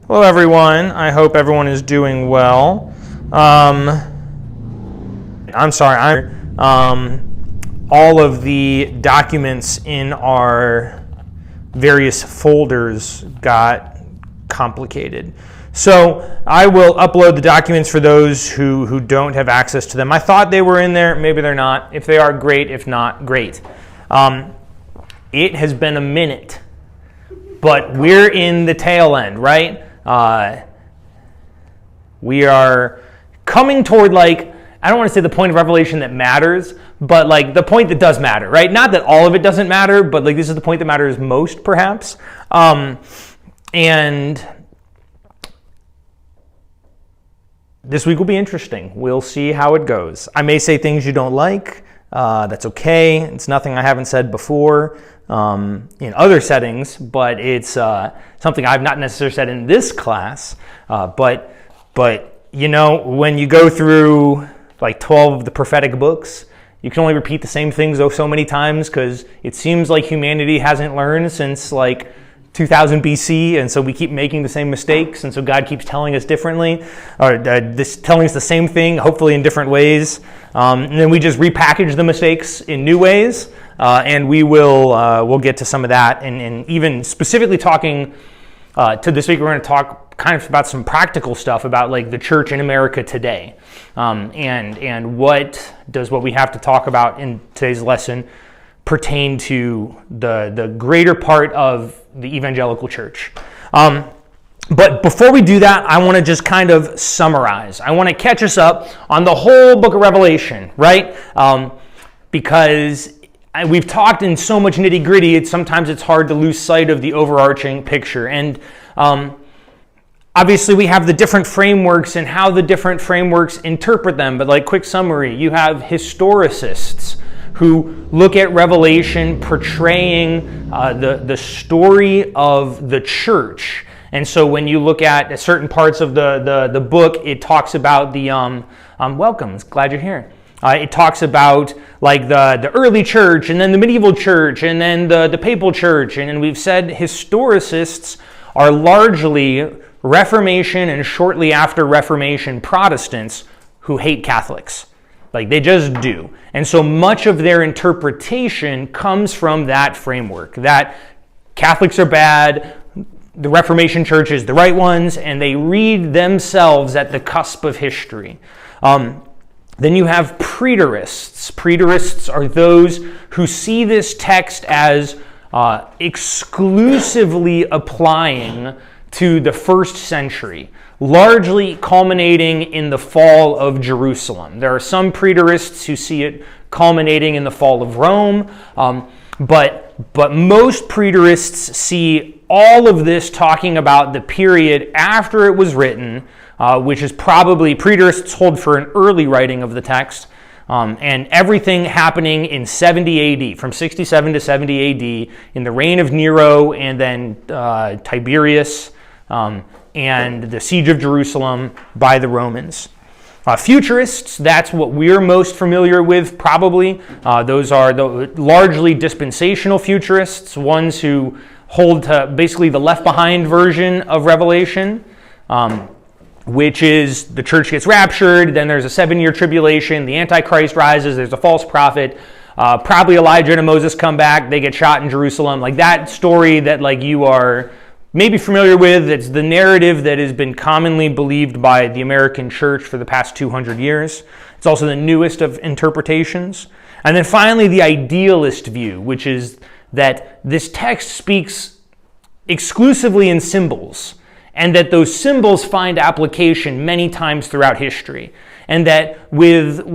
Hello, everyone. I hope everyone is doing well. I'm sorry. All of the documents in our various folders got complicated. So I will upload the documents for those who don't have access to them. I thought they were in there. Maybe they're not. If they are, great. If not, great. It has been a minute, but we're in the tail end, right? We are coming toward, I don't want to say the point of Revelation that matters, but the point that does matter, right? Not that all of it doesn't matter, but this is the point that matters most, perhaps. And this week will be interesting. We'll see how it goes. I may say things you don't like. That's okay. It's nothing I haven't said before in other settings, but it's something I've not necessarily said in this class. But when you go through 12 of the prophetic books, you can only repeat the same things so many times because it seems like humanity hasn't learned since 2000 BC, and so we keep making the same mistakes, and so God keeps telling us differently, or telling us the same thing, hopefully in different ways, and then we just repackage the mistakes in new ways, and we'll get to some of that, and even specifically talking to this week, we're going to talk kind of about some practical stuff about the church in America today, and what does what we have to talk about in today's lesson pertain to the greater part of the evangelical church. But before we do that, I want to just kind of summarize. I want to catch us up on the whole book of Revelation, right? Because we've talked in so much nitty-gritty, sometimes it's hard to lose sight of the overarching picture. And obviously we have the different frameworks and how the different frameworks interpret them. But quick summary, you have historicists who look at Revelation portraying the story of the church. And so when you look at certain parts of the book, it talks about the, welcome, glad you're here. It talks about the early church, and then the medieval church, and then the papal church. And we've said historicists are largely Reformation and shortly after Reformation Protestants who hate Catholics. They just do. And so much of their interpretation comes from that framework, that Catholics are bad, the Reformation Church is the right ones, and they read themselves at the cusp of history. Then you have preterists. Preterists are those who see this text as exclusively applying to the first century, largely culminating in the fall of Jerusalem. There are some preterists who see it culminating in the fall of Rome, but most preterists see all of this talking about the period after it was written, which is probably, preterists hold for an early writing of the text, and everything happening in 70 AD, from 67 to 70 AD, in the reign of Nero and then Tiberius, and the siege of Jerusalem by the Romans. Futurists, that's what we're most familiar with, probably. Those are the largely dispensational futurists, ones who hold to basically the Left Behind version of Revelation, which is the church gets raptured, then there's a 7-year tribulation, the Antichrist rises, there's a false prophet, probably Elijah and Moses come back, they get shot in Jerusalem. That story that you are maybe familiar with. It's the narrative that has been commonly believed by the American church for the past 200 years. It's also the newest of interpretations. And then finally, the idealist view, which is that this text speaks exclusively in symbols, and that those symbols find application many times throughout history. And that with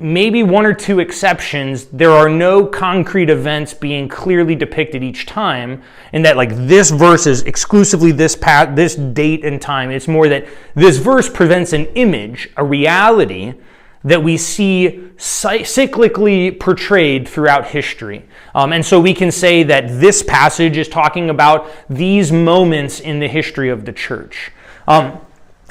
maybe one or two exceptions, there are no concrete events being clearly depicted each time, and that this verse is exclusively this date and time. It's more that this verse presents an image, a reality that we see cyclically portrayed throughout history. And so we can say that this passage is talking about these moments in the history of the church.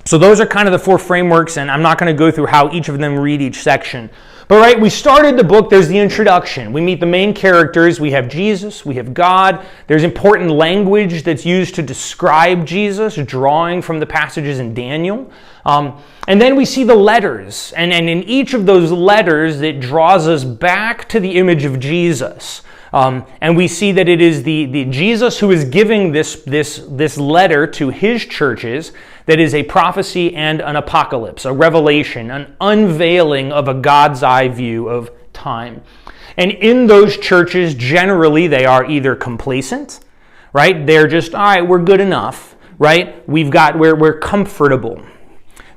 So those are kind of the four frameworks, and I'm not going to go through how each of them read each section. But right, we started the book, there's the introduction. We meet the main characters. We have Jesus, we have God. There's important language that's used to describe Jesus, drawing from the passages in Daniel. And then we see the letters. And in each of those letters, it draws us back to the image of Jesus. And we see that it is the Jesus who is giving this letter to his churches that is a prophecy and an apocalypse, a revelation, an unveiling of a God's eye view of time. And in those churches, generally, they are either complacent, right? They're just, all right, we're good enough, right? We're comfortable.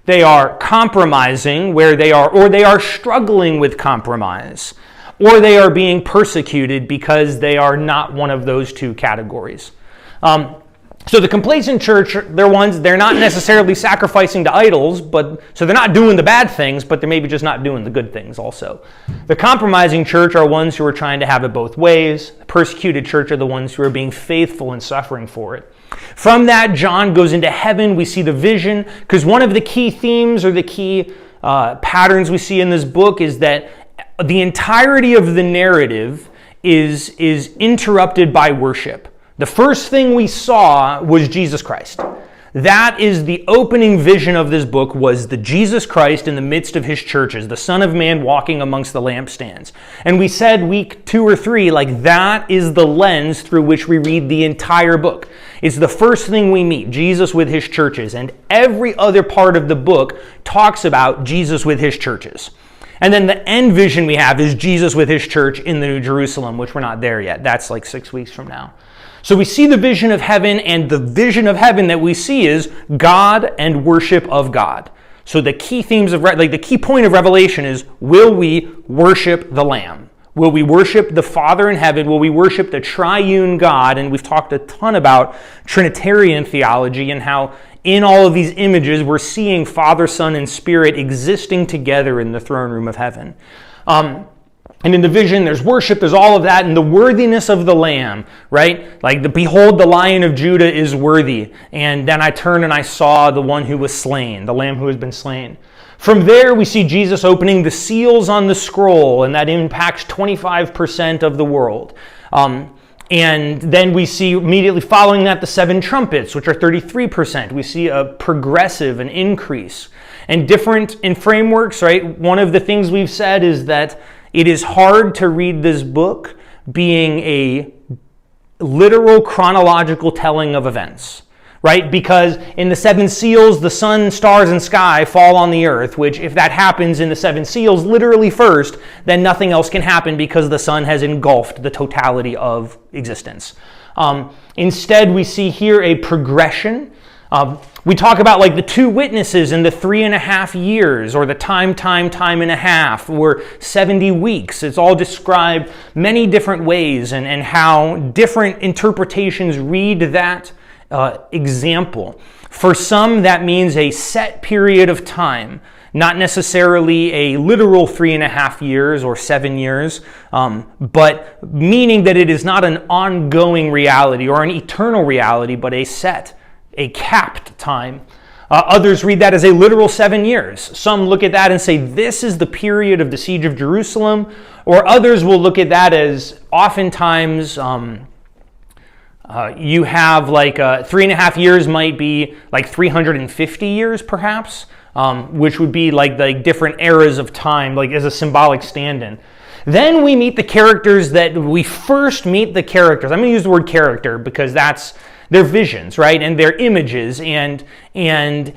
They are compromising where they are, or they are struggling with compromise, or they are being persecuted because they are not one of those two categories. So the complacent church, they're not necessarily sacrificing to idols, so they're not doing the bad things, but they're maybe just not doing the good things also. The compromising church are ones who are trying to have it both ways. The persecuted church are the ones who are being faithful and suffering for it. From that, John goes into heaven. We see the vision, because one of the key themes or the key patterns we see in this book is that the entirety of the narrative is interrupted by worship. The first thing we saw was Jesus Christ. That is the opening vision of this book, was the Jesus Christ in the midst of his churches, the Son of Man walking amongst the lampstands. And we said week 2 or 3, that is the lens through which we read the entire book. It's the first thing we meet, Jesus with his churches. And every other part of the book talks about Jesus with his churches. And then the end vision we have is Jesus with his church in the New Jerusalem, which we're not there yet. That's 6 weeks from now. So we see the vision of heaven, and the vision of heaven that we see is God and worship of God. So the key themes of, the key point of Revelation is, will we worship the Lamb? Will we worship the Father in heaven? Will we worship the triune God? And we've talked a ton about Trinitarian theology and how in all of these images we're seeing Father, Son, and Spirit existing together in the throne room of heaven. And in the vision, there's worship, there's all of that, and the worthiness of the Lamb, right? Behold, the Lion of Judah is worthy. And then I turned and I saw the one who was slain, the Lamb who has been slain. From there, we see Jesus opening the seals on the scroll, and that impacts 25% of the world. And then we see immediately following that the 7 trumpets, which are 33%. We see a progressive, an increase. And different in frameworks, right? One of the things we've said is that it is hard to read this book being a literal chronological telling of events, right? Because in the 7 seals, the sun, stars, and sky fall on the earth, which if that happens in the 7 seals literally first, then nothing else can happen because the sun has engulfed the totality of existence. Instead, we see here a progression. We talk about the 2 witnesses in the 3.5 years, or the time and a half, or 70 weeks. It's all described many different ways, and how different interpretations read that example. For some, that means a set period of time, not necessarily a literal 3.5 years or 7 years, but meaning that it is not an ongoing reality or an eternal reality, but a capped time. Others read that as a literal 7 years. Some look at that and say this is the period of the siege of Jerusalem, or others will look at that as oftentimes you have 3.5 years might be 350 years perhaps, which would be the different eras of time, as a symbolic stand-in. Then we meet the characters I'm going to use the word character because they're visions, right? And they're images, and I'm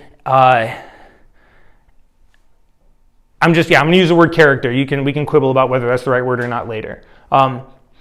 going to use the word character. We can quibble about whether that's the right word or not later.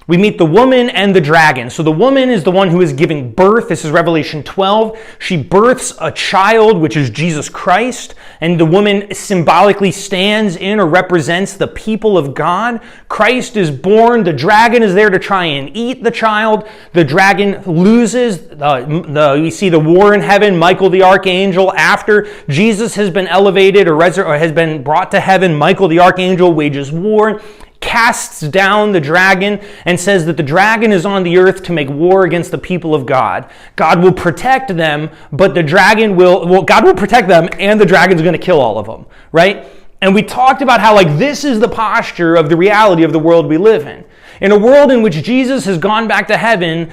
We meet the woman and the dragon. So the woman is the one who is giving birth. This is Revelation 12. She births a child, which is Jesus Christ. And the woman symbolically stands in or represents the people of God. Christ is born. The dragon is there to try and eat the child. The dragon loses. We see the war in heaven. Michael the archangel, after Jesus has been elevated or has been brought to heaven, Michael the archangel wages war, casts down the dragon, and says that the dragon is on the earth to make war against the people of God. God will protect them, but God will protect them, and the dragon's going to kill all of them, right? And we talked about how this is the posture of the reality of the world we live in. In a world in which Jesus has gone back to heaven,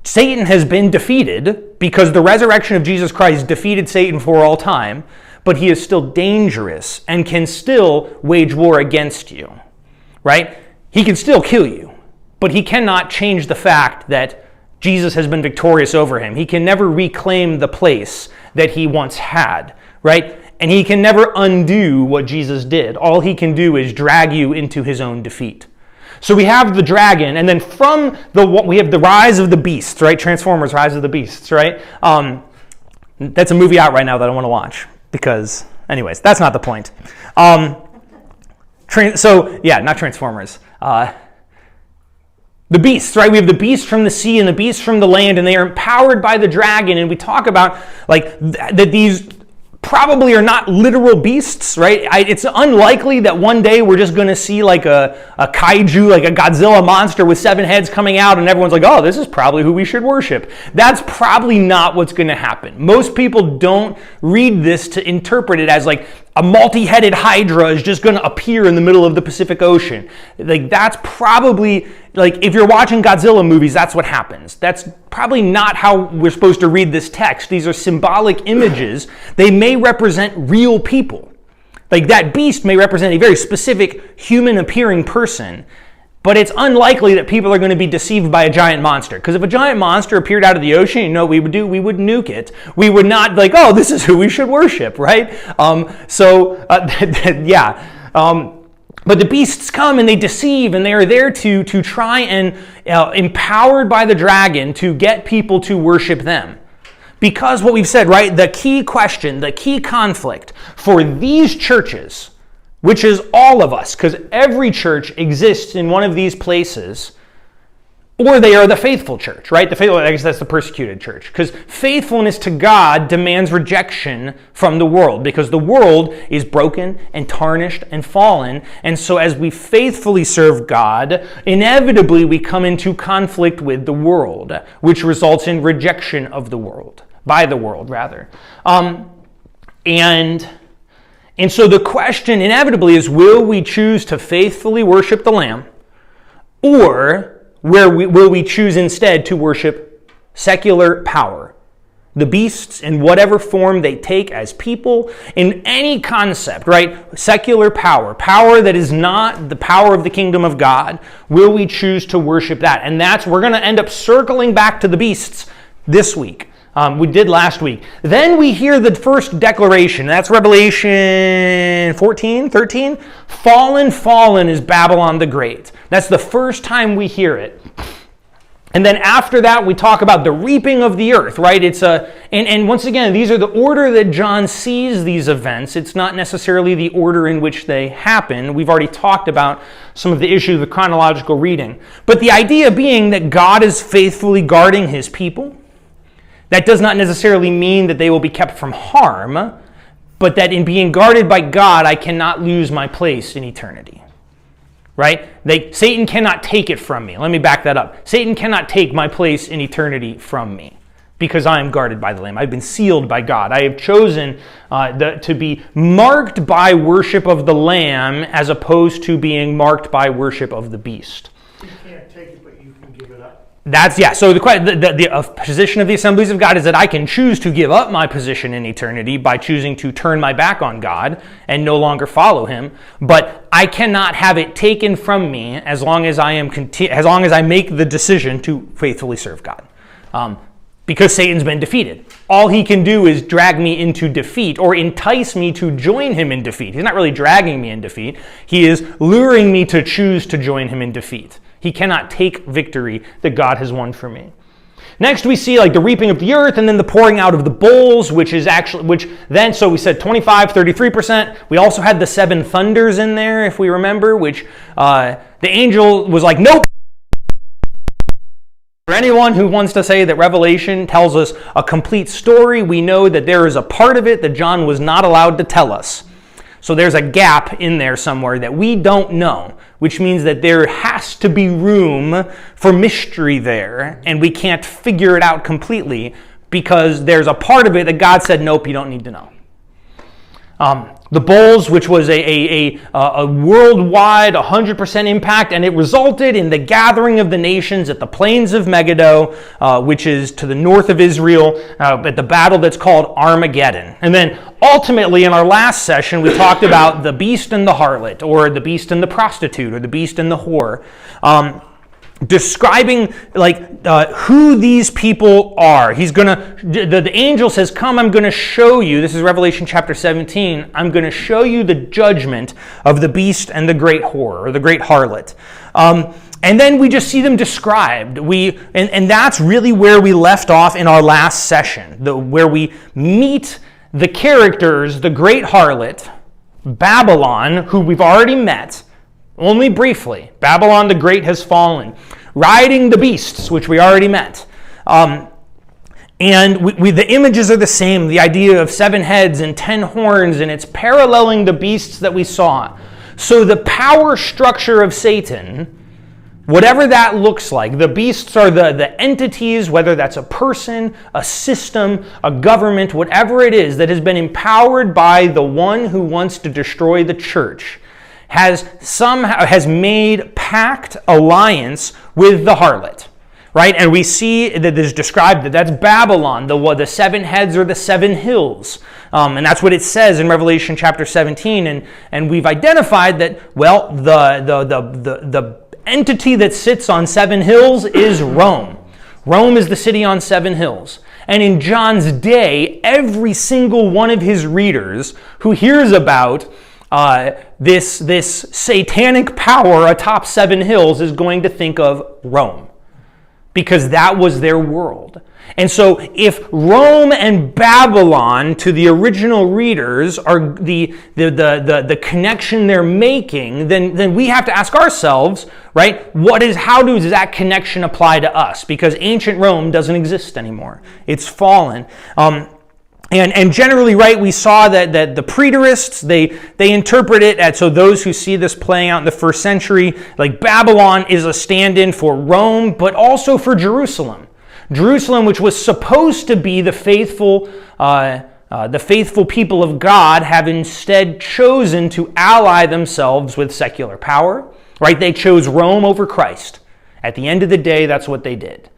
Satan has been defeated because the resurrection of Jesus Christ defeated Satan for all time, but he is still dangerous and can still wage war against you, right? He can still kill you, but he cannot change the fact that Jesus has been victorious over him. He can never reclaim the place that he once had, right? And he can never undo what Jesus did. All he can do is drag you into his own defeat. So we have the dragon, and then we have the rise of the beasts, right? Transformers, Rise of the Beasts, right? That's a movie out right now that I want to watch because, anyways, that's not the point. Not Transformers. The beasts, right? We have the beasts from the sea and the beasts from the land, and they are empowered by the dragon. And we talk about that these probably are not literal beasts, right? It's unlikely that one day we're just going to see a kaiju, a Godzilla monster with 7 heads coming out and everyone's like, oh, this is probably who we should worship. That's probably not what's going to happen. Most people don't read this to interpret it as a multi-headed hydra is just going to appear in the middle of the Pacific Ocean. That's probably, if you're watching Godzilla movies, that's what happens. That's probably not how we're supposed to read this text. These are symbolic images. They may represent real people. That beast may represent a very specific human-appearing person, but it's unlikely that people are going to be deceived by a giant monster. Because if a giant monster appeared out of the ocean, you know what we would do? We would nuke it. We would not oh, this is who we should worship, right? But the beasts come and they deceive, and they are there to try and, empowered by the dragon, to get people to worship them. Because what we've said, right, the key question, the key conflict for these churches, which is all of us, because every church exists in one of these places, or they are the faithful church, right? I guess that's the persecuted church. Because faithfulness to God demands rejection from the world, because the world is broken and tarnished and fallen. And so as we faithfully serve God, inevitably we come into conflict with the world, which results in rejection of the world, by the world rather. And so the question inevitably is, will we choose to faithfully worship the Lamb, or will we choose instead to worship secular power? The beasts, in whatever form they take as people, in any concept, right? Secular power that is not the power of the kingdom of God, will we choose to worship that? And we're going to end up circling back to the beasts this week. We did last week. Then we hear the first declaration. That's Revelation 14, 13. Fallen is Babylon the Great. That's the first time we hear it. And then after that, we talk about the reaping of the earth, right? And once again, these are the order that John sees these events. It's not necessarily the order in which they happen. We've already talked about some of the issues of the chronological reading. But the idea being that God is faithfully guarding his people. That does not necessarily mean that they will be kept from harm, but that in being guarded by God, I cannot lose my place in eternity. Right? Satan cannot take it from me. Let me back that up. Satan cannot take my place in eternity from me because I am guarded by the Lamb. I've been sealed by God. I have chosen to be marked by worship of the Lamb as opposed to being marked by worship of the beast. You can't take it, but you can give it up. So the position of the Assemblies of God is that I can choose to give up my position in eternity by choosing to turn my back on God and no longer follow him, but I cannot have it taken from me as long as I make the decision to faithfully serve God. Because Satan's been defeated. All he can do is drag me into defeat or entice me to join him in defeat. He's not really dragging me in defeat. He is luring me to choose to join him in defeat. He cannot take victory that God has won for me. Next, we see the reaping of the earth and then the pouring out of the bowls, so we said 25, 33%. We also had the 7 thunders in there, if we remember, which the angel was like, nope. For anyone who wants to say that Revelation tells us a complete story, we know that there is a part of it that John was not allowed to tell us. So there's a gap in there somewhere that we don't know, which means that there has to be room for mystery there, and we can't figure it out completely because there's a part of it that God said, nope, you don't need to know. The bowls, which was a worldwide 100% impact, and it resulted in the gathering of the nations at the plains of Megiddo, which is to the north of Israel, at the battle that's called Armageddon. And then ultimately, in our last session, we talked about the beast and the harlot, or the beast and the prostitute, or the beast and the whore. Describing who these people are. The angel says, come, I'm going to show you, this is Revelation chapter 17, I'm going to show you the judgment of the beast and the great whore, or the great harlot. And then we just see them described. And that's really where we left off in our last session, where we meet the characters, the great harlot, Babylon, who we've already met, only briefly. Babylon the Great has fallen. Riding the beasts, which we already met. And the images are the same. The idea of 7 heads and 10 horns, and it's paralleling the beasts that we saw. So the power structure of Satan, whatever that looks like, the beasts are the entities, whether that's a person, a system, a government, whatever it is that has been empowered by the one who wants to destroy the church, has made pact alliance with the harlot, right? And we see that there's described that's Babylon, the 7 heads or the 7 hills, and that's what it says in Revelation chapter 17. And we've identified that the entity that sits on 7 hills is Rome. Rome is the city on 7 hills. And in John's day, every single one of his readers who hears about this satanic power atop 7 hills is going to think of Rome, because that was their world. And so if Rome and Babylon to the original readers are the connection they're making, then we have to ask ourselves, right, how does that connection apply to us? Because ancient Rome doesn't exist anymore. It's fallen. And generally, right, we saw that the preterists, they interpret it so those who see this playing out in the first century, like Babylon is a stand-in for Rome, but also for Jerusalem. Jerusalem, which was supposed to be the faithful people of God, have instead chosen to ally themselves with secular power, right? They chose Rome over Christ. At the end of the day, that's what they did.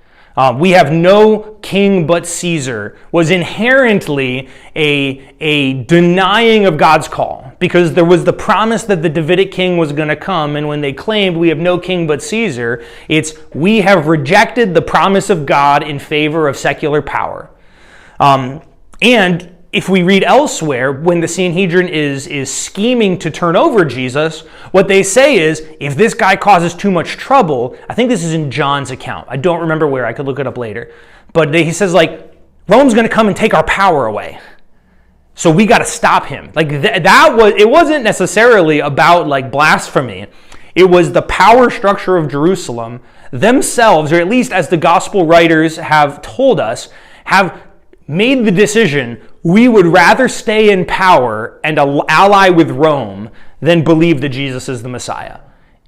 We have no king but Caesar was inherently a denying of God's call, because there was the promise that the Davidic king was going to come, and when they claimed we have no king but Caesar, it's we have rejected the promise of God in favor of secular power. And if we read elsewhere, when the Sanhedrin is scheming to turn over Jesus, what they say is, if this guy causes too much trouble, I think this is in John's account. I don't remember where. I could look it up later. But he says, Rome's going to come and take our power away. So we got to stop him. It wasn't necessarily about blasphemy. It was the power structure of Jerusalem themselves, or at least as the gospel writers have told us, have made the decision, we would rather stay in power and ally with Rome than believe that Jesus is the Messiah.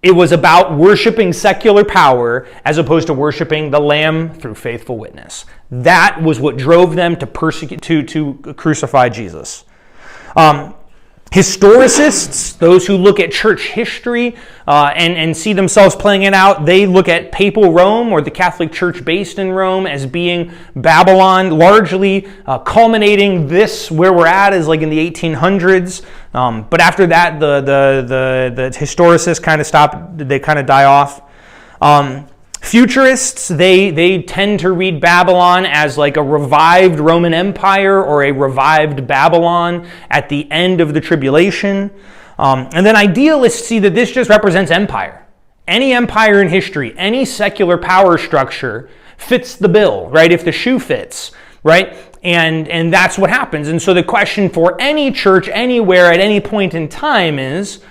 It was about worshiping secular power as opposed to worshiping the Lamb through faithful witness. That was what drove them to crucify Jesus. Historicists, those who look at church history and see themselves playing it out, they look at papal Rome, or the Catholic Church based in Rome, as being Babylon, largely culminating this where we're at is in the 1800s. But after that, the historicists kind of stop; they kind of die off. Futurists, they tend to read Babylon as a revived Roman Empire or a revived Babylon at the end of the tribulation. And then idealists see that this just represents empire. Any empire in history, any secular power structure fits the bill, right? If the shoe fits, right? And that's what happens. And so the question for any church anywhere at any point in time is,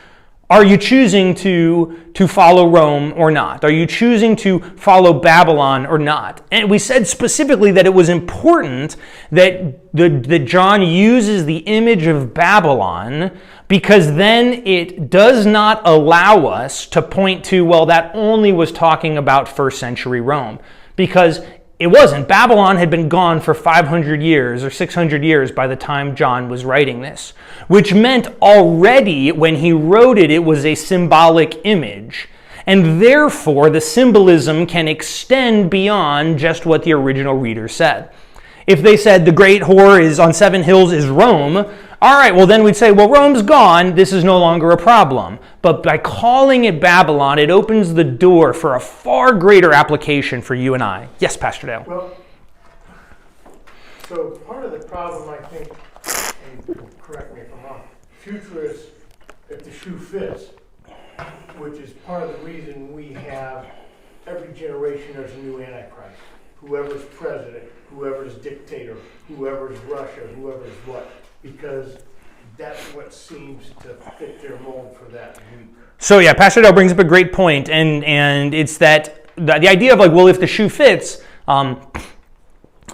are you choosing to follow Rome or not? Are you choosing to follow Babylon or not? And we said specifically that it was important that John uses the image of Babylon, because then it does not allow us to point to, well, that only was talking about first century Rome. Because It wasn't. Babylon had been gone for 500 years or 600 years by the time John was writing this, which meant already when he wrote it, it was a symbolic image. And therefore, the symbolism can extend beyond just what the original reader said. If they said the great whore is on 7 hills is Rome, all right, well then we'd say, well, Rome's gone, this is no longer a problem. But by calling it Babylon, it opens the door for a far greater application for you and I. Yes, Pastor Dale. Well, so part of the problem, I think, and correct me if I'm wrong, futurists, if the shoe fits, which is part of the reason we have every generation there's a new Antichrist. Whoever's president, whoever's dictator, whoever's Russia, whoever's what, because that's what seems to fit their mold for that week. So yeah, Pastor Dale brings up a great point, and it's that the idea of like, well, if the shoe fits,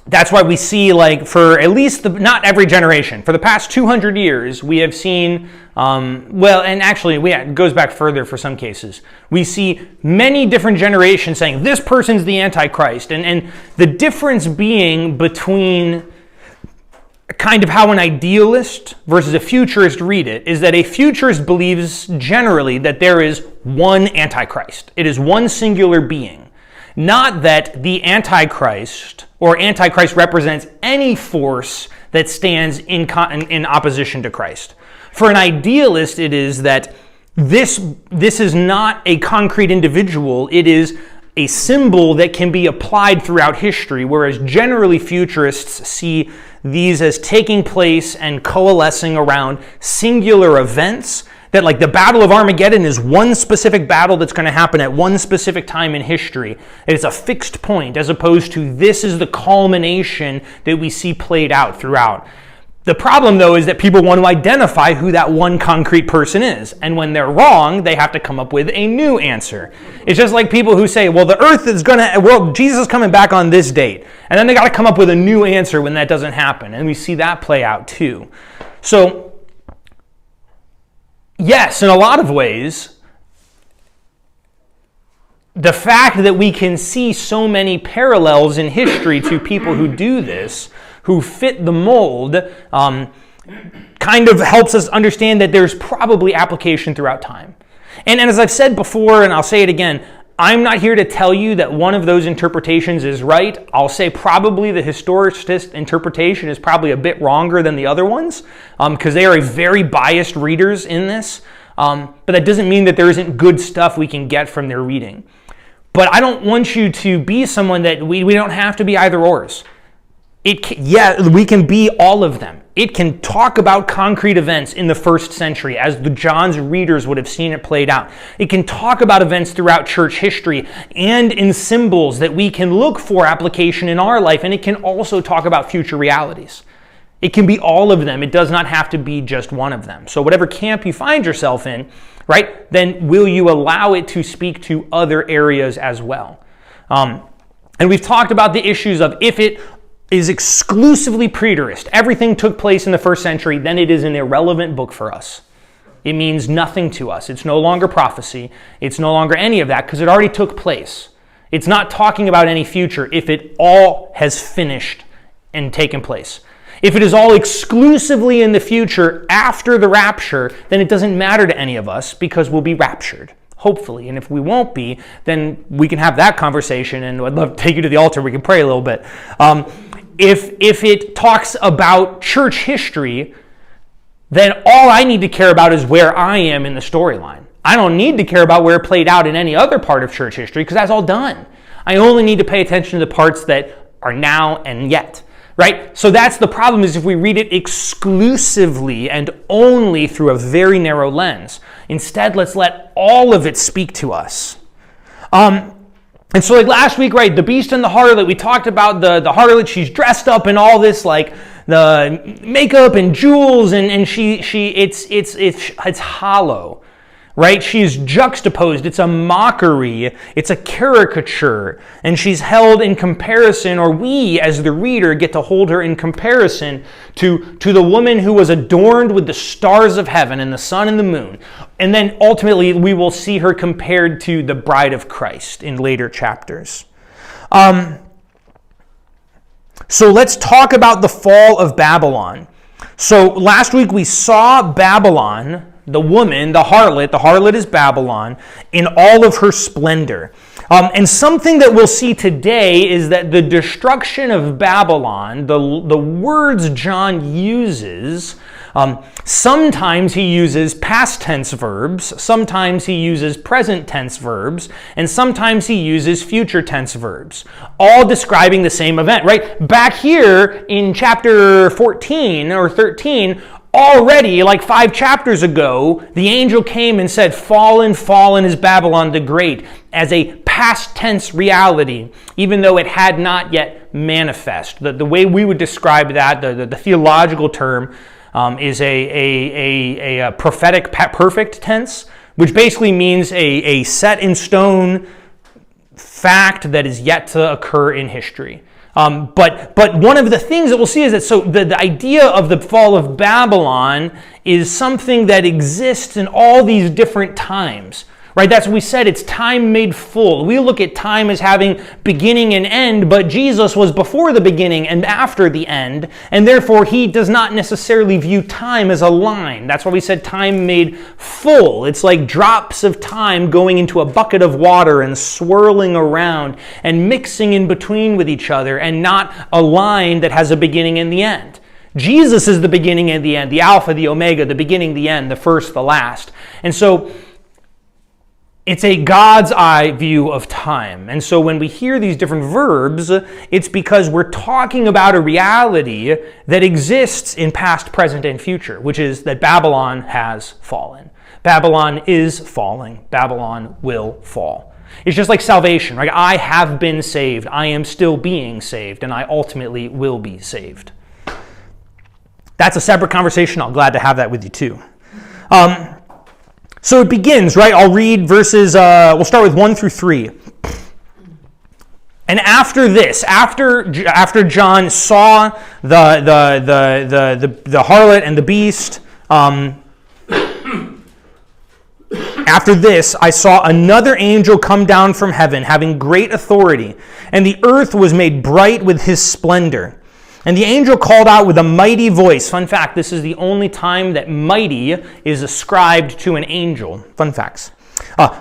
that's why we see like for at least not every generation, for the past 200 years, we have seen, well, and actually it goes back further for some cases. We see many different generations saying this person's the Antichrist, and the difference being between kind of how an idealist versus a futurist read it is that a futurist believes generally that there is one Antichrist. It is one singular being. Not that the Antichrist or Antichrist represents any force that stands in opposition to Christ. For an idealist, it is that this is not a concrete individual. It is a symbol that can be applied throughout history, whereas generally futurists see these as taking place and coalescing around singular events. That like the Battle of Armageddon is one specific battle that's going to happen at one specific time in history. It's a fixed point as opposed to this is the culmination that we see played out throughout. The problem though is that people want to identify who that one concrete person is. And when they're wrong, they have to come up with a new answer. It's just like people who say, well, the earth is going to, well, Jesus is coming back on this date. And then they got to come up with a new answer when that doesn't happen. And we see that play out too. So, yes, in a lot of ways, the fact that we can see so many parallels in history to people who do this, who fit the mold, kind of helps us understand that there's probably application throughout time. And as I've said before, and I'll say it again, I'm not here to tell you that one of those interpretations is right. I'll say probably the historicist interpretation is probably a bit wronger than the other ones because they are very biased readers in this. But that doesn't mean that there isn't good stuff we can get from their reading. But I don't want you to be someone that we don't have to be either ors. We can be all of them. It can talk about concrete events in the first century as the John's readers would have seen it played out. It can talk about events throughout church history and in symbols that we can look for application in our life, and it can also talk about future realities. It can be all of them. It does not have to be just one of them. So whatever camp you find yourself in, right, then will you allow it to speak to other areas as well? And we've talked about the issues of if it is exclusively preterist, everything took place in the first century, then it is an irrelevant book for us. It means nothing to us. It's no longer prophecy. It's no longer any of that because it already took place. It's not talking about any future if it all has finished and taken place. If it is all exclusively in the future after the rapture, then it doesn't matter to any of us because we'll be raptured. Hopefully. And if we won't be, then we can have that conversation, and I'd love to take you to the altar. We can pray a little bit. If it talks about church history, then all I need to care about is where I am in the storyline. I don't need to care about where it played out in any other part of church history because that's all done. I only need to pay attention to the parts that are now and yet. Right? So that's the problem, is if we read it exclusively and only through a very narrow lens. Instead, let's let all of it speak to us. And so like last week, right, the beast and the harlot, we talked about the harlot, she's dressed up in all this like the makeup and jewels, and it's hollow. Right? She's juxtaposed. It's a mockery. It's a caricature. And she's held in comparison, or we as the reader get to hold her in comparison to the woman who was adorned with the stars of heaven and the sun and the moon. And then ultimately we will see her compared to the bride of Christ in later chapters. So let's talk about the fall of Babylon. So last week we saw Babylon, the woman, the harlot is Babylon, in all of her splendor. And something that we'll see today is that the destruction of Babylon, the words John uses, sometimes he uses past tense verbs, sometimes he uses present tense verbs, and sometimes he uses future tense verbs, all describing the same event, right? Back here in chapter 14 or 13, already, like 5 chapters ago, the angel came and said, "Fallen, fallen is Babylon the Great," as a past tense reality, even though it had not yet manifest. The way we would describe that, the theological term, is a prophetic perfect tense, which basically means a set in stone fact that is yet to occur in history. But one of the things that we'll see is that the idea of the fall of Babylon is something that exists in all these different times. Right? That's what we said. It's time made full. We look at time as having beginning and end, but Jesus was before the beginning and after the end, and therefore he does not necessarily view time as a line. That's why we said time made full. It's like drops of time going into a bucket of water and swirling around and mixing in between with each other, and not a line that has a beginning and the end. Jesus is the beginning and the end, the Alpha, the Omega, the beginning, the end, the first, the last. And so it's a God's eye view of time. And so when we hear these different verbs, it's because we're talking about a reality that exists in past, present, and future, which is that Babylon has fallen. Babylon is falling. Babylon will fall. It's just like salvation, right? I have been saved. I am still being saved, and I ultimately will be saved. That's a separate conversation. I'm glad to have that with you too. So it begins, right? I'll read verses, we'll start with 1 through 3. And after this, after John saw the harlot and the beast, after this, I saw another angel come down from heaven, having great authority, and the earth was made bright with his splendor. And the angel called out with a mighty voice. Fun fact, this is the only time that mighty is ascribed to an angel. Fun facts.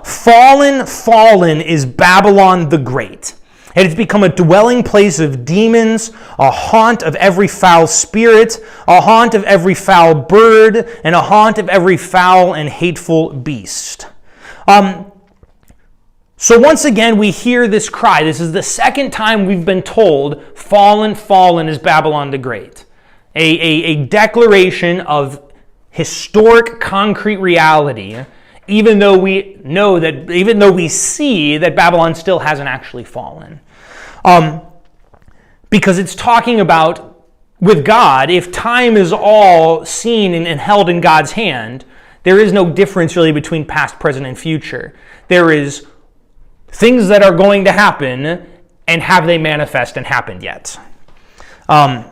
Fallen, fallen is Babylon the Great. It has become a dwelling place of demons, a haunt of every foul spirit, a haunt of every foul bird, and a haunt of every foul and hateful beast. So once again, we hear this cry. This is the second time we've been told, fallen, fallen is Babylon the Great. A declaration of historic, concrete reality, even though we see that Babylon still hasn't actually fallen. Because it's talking about, with God, if time is all seen and held in God's hand, there is no difference really between past, present, and future. There is things that are going to happen, and have they manifest and happened yet? And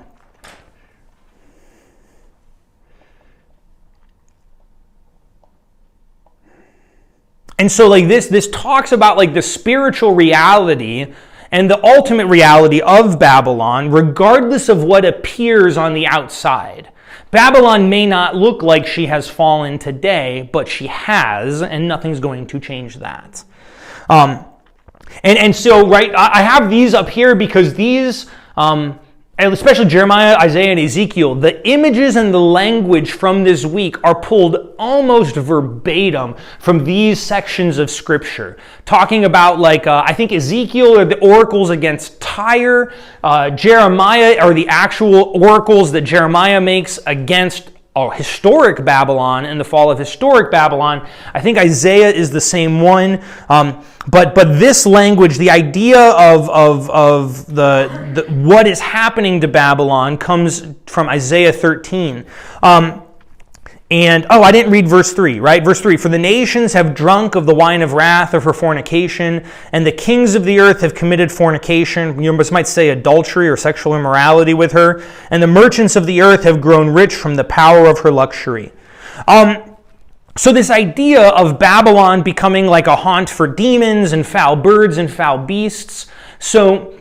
so like this talks about like the spiritual reality and the ultimate reality of Babylon, regardless of what appears on the outside. Babylon may not look like she has fallen today, but she has, and nothing's going to change that. And so, right, I have these up here because these, especially Jeremiah, Isaiah, and Ezekiel, the images and the language from this week are pulled almost verbatim from these sections of Scripture. Talking about, like, I think Ezekiel are the oracles against Tyre, Jeremiah are the actual oracles that Jeremiah makes against historic Babylon and the fall of historic Babylon. I think Isaiah is the same one. But this language, the idea of the what is happening to Babylon comes from Isaiah 13. I didn't read verse 3, right? Verse 3, "For the nations have drunk of the wine of wrath of her fornication, and the kings of the earth have committed fornication." You might say adultery or sexual immorality with her. "And the merchants of the earth have grown rich from the power of her luxury." So this idea of Babylon becoming like a haunt for demons and foul birds and foul beasts. So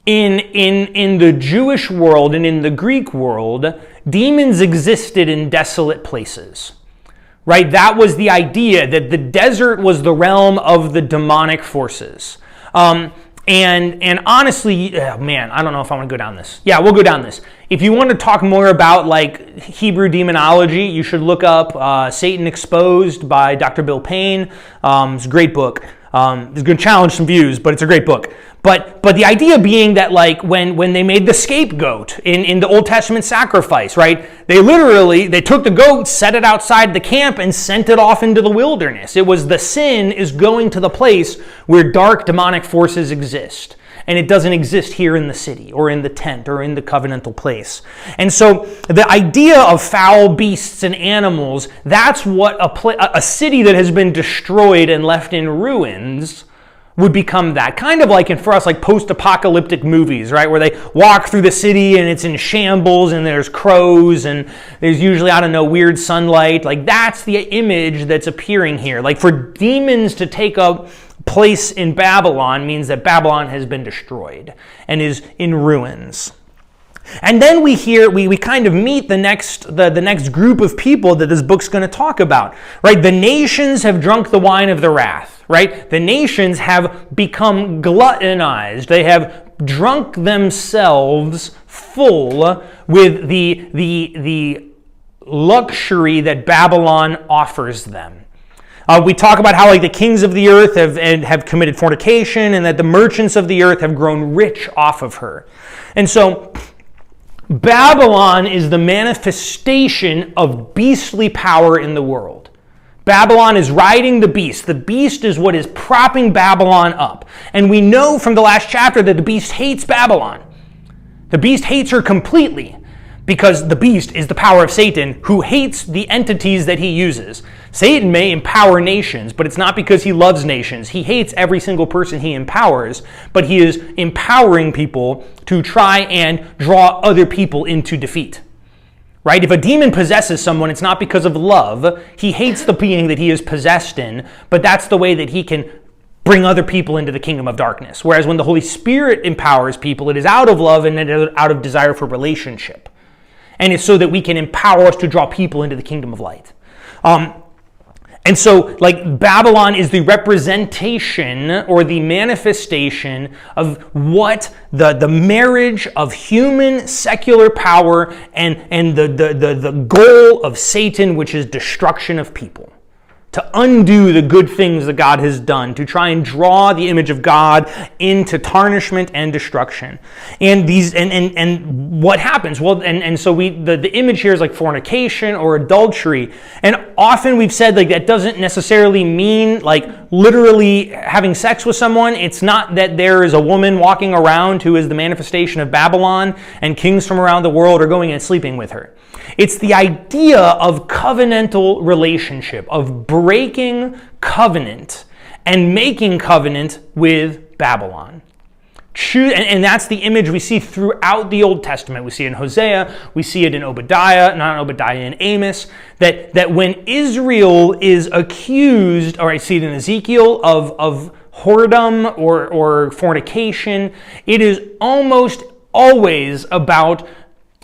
in the Jewish world and in the Greek world, demons existed in desolate places. Right? That was the idea, that the desert was the realm of the demonic forces. And honestly, man, I don't know if I want to go down this. Yeah, we'll go down this. If you want to talk more about like Hebrew demonology, you should look up Satan Exposed by Dr. Bill Payne. It's a great book. It's going to challenge some views, but it's a great book. But the idea being that like when they made the scapegoat in the Old Testament sacrifice, right? They took the goat, set it outside the camp, and sent it off into the wilderness. It was the sin is going to the place where dark demonic forces exist. And it doesn't exist here in the city or in the tent or in the covenantal place. And so the idea of foul beasts and animals, that's what a city that has been destroyed and left in ruins would become that. Kind of like, for us, like post-apocalyptic movies, right? Where they walk through the city and it's in shambles and there's crows and there's usually, I don't know, weird sunlight. Like that's the image that's appearing here. Like for demons to take up place in Babylon means that Babylon has been destroyed and is in ruins. And then we kind of meet the next group of people that this book's going to talk about, right? The nations have drunk the wine of the wrath, right? The nations have become gluttonized. They have drunk themselves full with the luxury that Babylon offers them. We talk about how like the kings of the earth have committed fornication and that the merchants of the earth have grown rich off of her. And so Babylon is the manifestation of beastly power in the world. Babylon is riding the beast. The beast is what is propping Babylon up. And we know from the last chapter that the beast hates Babylon. The beast hates her completely because the beast is the power of Satan who hates the entities that he uses. Satan may empower nations, but it's not because he loves nations. He hates every single person he empowers, but he is empowering people to try and draw other people into defeat. Right? If a demon possesses someone, it's not because of love. He hates the being that he is possessed in, but that's the way that he can bring other people into the kingdom of darkness. Whereas when the Holy Spirit empowers people, it is out of love and out of desire for relationship. And it's so that we can empower us to draw people into the kingdom of light. And so, like, Babylon is the representation or the manifestation of what the marriage of human secular power and the goal of Satan, which is destruction of people. To undo the good things that God has done, to try and draw the image of God into tarnishment and destruction. And these and what happens? Well, and so the image here is like fornication or adultery. And often we've said like that doesn't necessarily mean like literally having sex with someone. It's not that there is a woman walking around who is the manifestation of Babylon and kings from around the world are going and sleeping with her. It's the idea of covenantal relationship, of breaking covenant and making covenant with Babylon. And that's the image we see throughout the Old Testament. We see it in Hosea, we see it in in Amos, that when Israel is accused, or I see it in Ezekiel, of whoredom or fornication, it is almost always about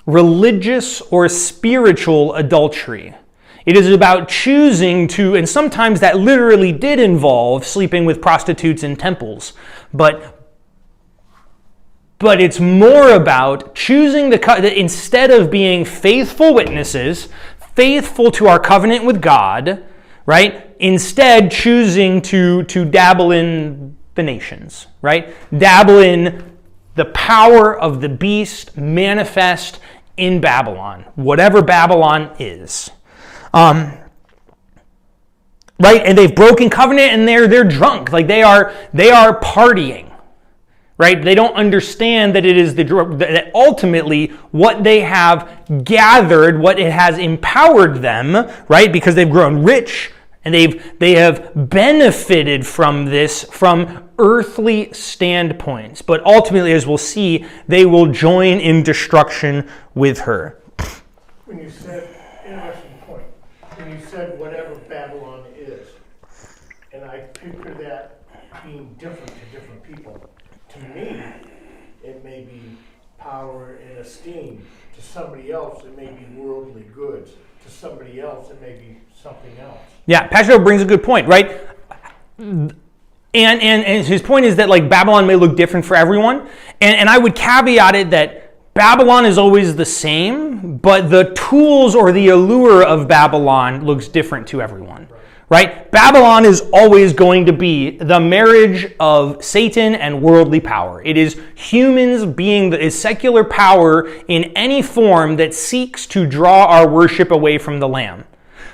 religious or spiritual adultery. It is about choosing to, and sometimes that literally did involve sleeping with prostitutes in temples, but it's more about choosing instead of being faithful witnesses, faithful to our covenant with God, right? Instead choosing to dabble in the nations, right? Dabble in the power of the beast manifest in Babylon, whatever Babylon is. Right? And they've broken covenant and they're drunk. Like they are partying. Right? They don't understand that it is that ultimately what they have gathered, what it has empowered them, right? Because they've grown rich and they have benefited from this from earthly standpoints. But ultimately, as we'll see, they will join in destruction with her. When you said, interesting point, when you said whatever Babylon is, and I picture that being different to different people, to me, it may power, and esteem. To somebody else, it may be worldly goods. To somebody else, it may be something else. Yeah, Pastor brings a good point, right? And his point is that like Babylon may look different for everyone. And I would caveat it that Babylon is always the same, but the tools or the allure of Babylon looks different to everyone. Right? Babylon is always going to be the marriage of Satan and worldly power. It is humans being the secular power in any form that seeks to draw our worship away from the Lamb.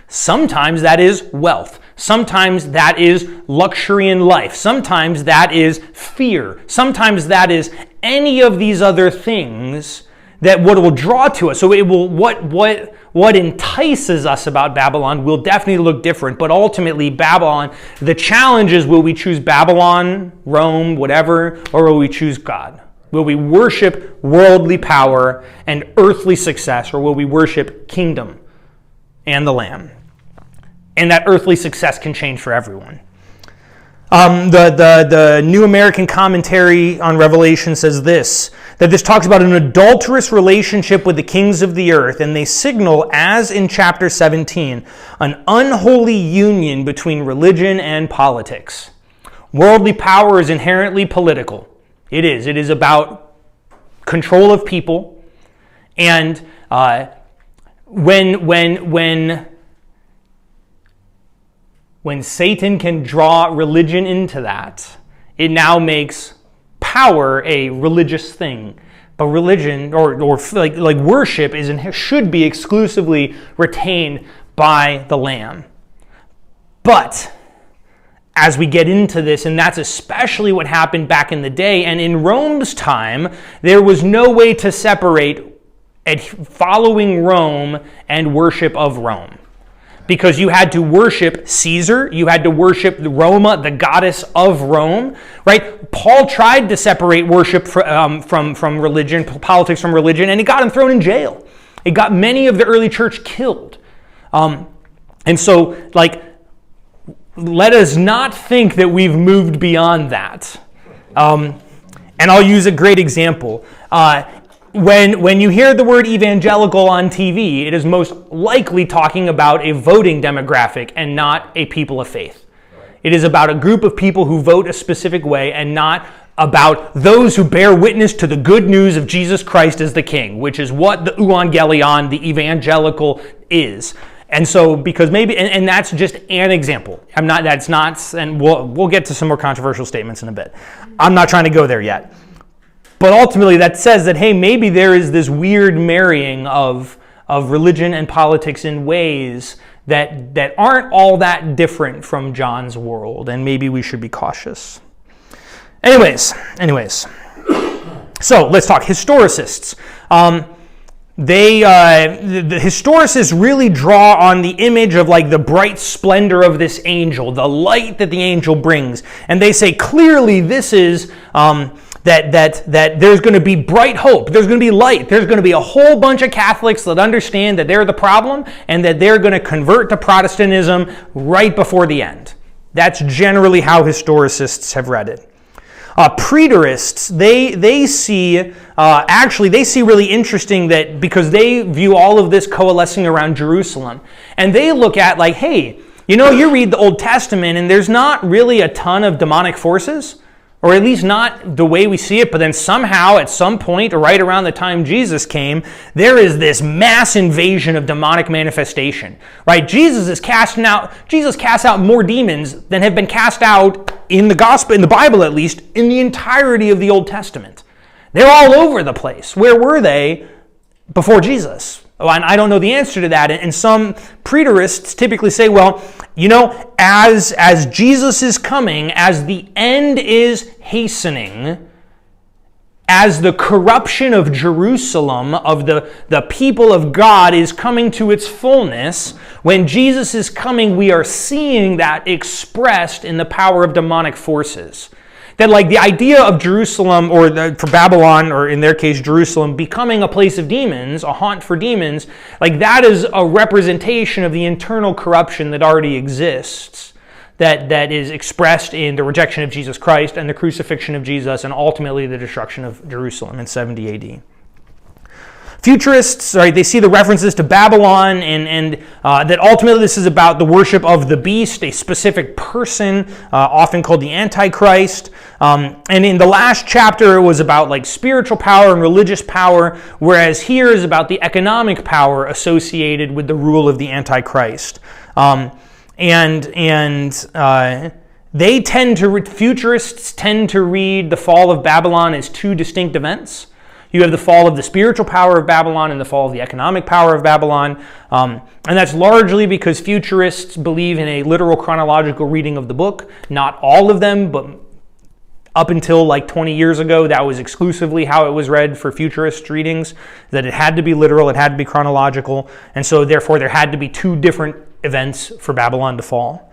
Sometimes that is wealth. Sometimes that is luxury in life. Sometimes that is fear. Sometimes that is any of these other things that what will draw to us. So it will what entices us about Babylon will definitely look different, but ultimately Babylon, the challenge is, will we choose Babylon, Rome, whatever, or will we choose God? Will we worship worldly power and earthly success, or will we worship kingdom and the Lamb? And that earthly success can change for everyone. The New American Commentary on Revelation says this, that this talks about an adulterous relationship with the kings of the earth, and they signal, as in chapter 17, an unholy union between religion and politics. Worldly power is inherently political. It is. It is about control of people. And when Satan can draw religion into that, it now makes power a religious thing. But religion, or like worship, should be exclusively retained by the Lamb. But as we get into this, and that's especially what happened back in the day, and in Rome's time, there was no way to separate following Rome and worship of Rome. Because you had to worship Caesar, you had to worship Roma, the goddess of Rome, right? Paul tried to separate worship from religion, politics from religion, and it got him thrown in jail. It got many of the early church killed. And so, let us not think that we've moved beyond that. And I'll use a great example. When you hear the word evangelical on TV, it is most likely talking about a voting demographic and not a people of faith. It is about a group of people who vote a specific way and not about those who bear witness to the good news of Jesus Christ as the King, which is what the euangelion, the evangelical, is. And so, because maybe, and that's just an example. And we'll get to some more controversial statements in a bit. I'm not trying to go there yet. But ultimately, that says that, hey, maybe there is this weird marrying of religion and politics in ways that aren't all that different from John's world, and maybe we should be cautious. Anyways. So let's talk historicists. The historicists really draw on the image of the bright splendor of this angel, the light that the angel brings, and they say clearly this is that there's going to be bright hope, there's going to be light, there's going to be a whole bunch of Catholics that understand that they're the problem and that they're going to convert to Protestantism right before the end. That's generally how historicists have read it. Preterists, they see really interesting that because they view all of this coalescing around Jerusalem, and they look at hey, you read the Old Testament and there's not really a ton of demonic forces. Or at least not the way we see it, but then somehow at some point, or right around the time Jesus came, there is this mass invasion of demonic manifestation. Right? Jesus casts out more demons than have been cast out in the gospel, in the Bible at least, in the entirety of the Old Testament. They're all over the place. Where were they before Jesus? Oh, and I don't know the answer to that. And some preterists typically say, as Jesus is coming, as the end is hastening, as the corruption of Jerusalem, of the people of God is coming to its fullness, when Jesus is coming, we are seeing that expressed in the power of demonic forces. That the idea of Jerusalem, or for Babylon, or in their case Jerusalem, becoming a place of demons, a haunt for demons, that is a representation of the internal corruption that already exists, that is expressed in the rejection of Jesus Christ and the crucifixion of Jesus and ultimately the destruction of Jerusalem in 70 AD. Futurists, right, they see the references to Babylon and that ultimately this is about the worship of the beast, a specific person, often called the Antichrist. And in the last chapter, it was about like spiritual power and religious power, whereas here is about the economic power associated with the rule of the Antichrist. Futurists tend to read the fall of Babylon as two distinct events. You have the fall of the spiritual power of Babylon and the fall of the economic power of Babylon. And that's largely because futurists believe in a literal chronological reading of the book. Not all of them, but up until like 20 years ago, that was exclusively how it was read for futurist readings, that it had to be literal, it had to be chronological, and so therefore there had to be two different events for Babylon to fall.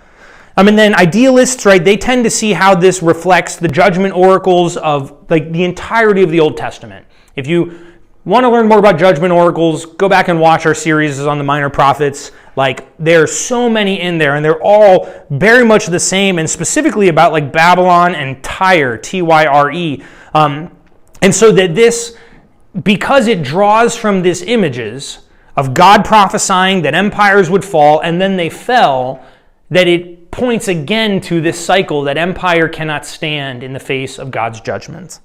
And then idealists, right, they tend to see how this reflects the judgment oracles of like the entirety of the Old Testament. If you want to learn more about judgment oracles, go back and watch our series on the minor prophets. Like, there are so many in there, and they're all very much the same, and specifically about like Babylon and Tyre, Tyre. And so that this, because it draws from these images of God prophesying that empires would fall, and then they fell, that it points again to this cycle that empire cannot stand in the face of God's judgment.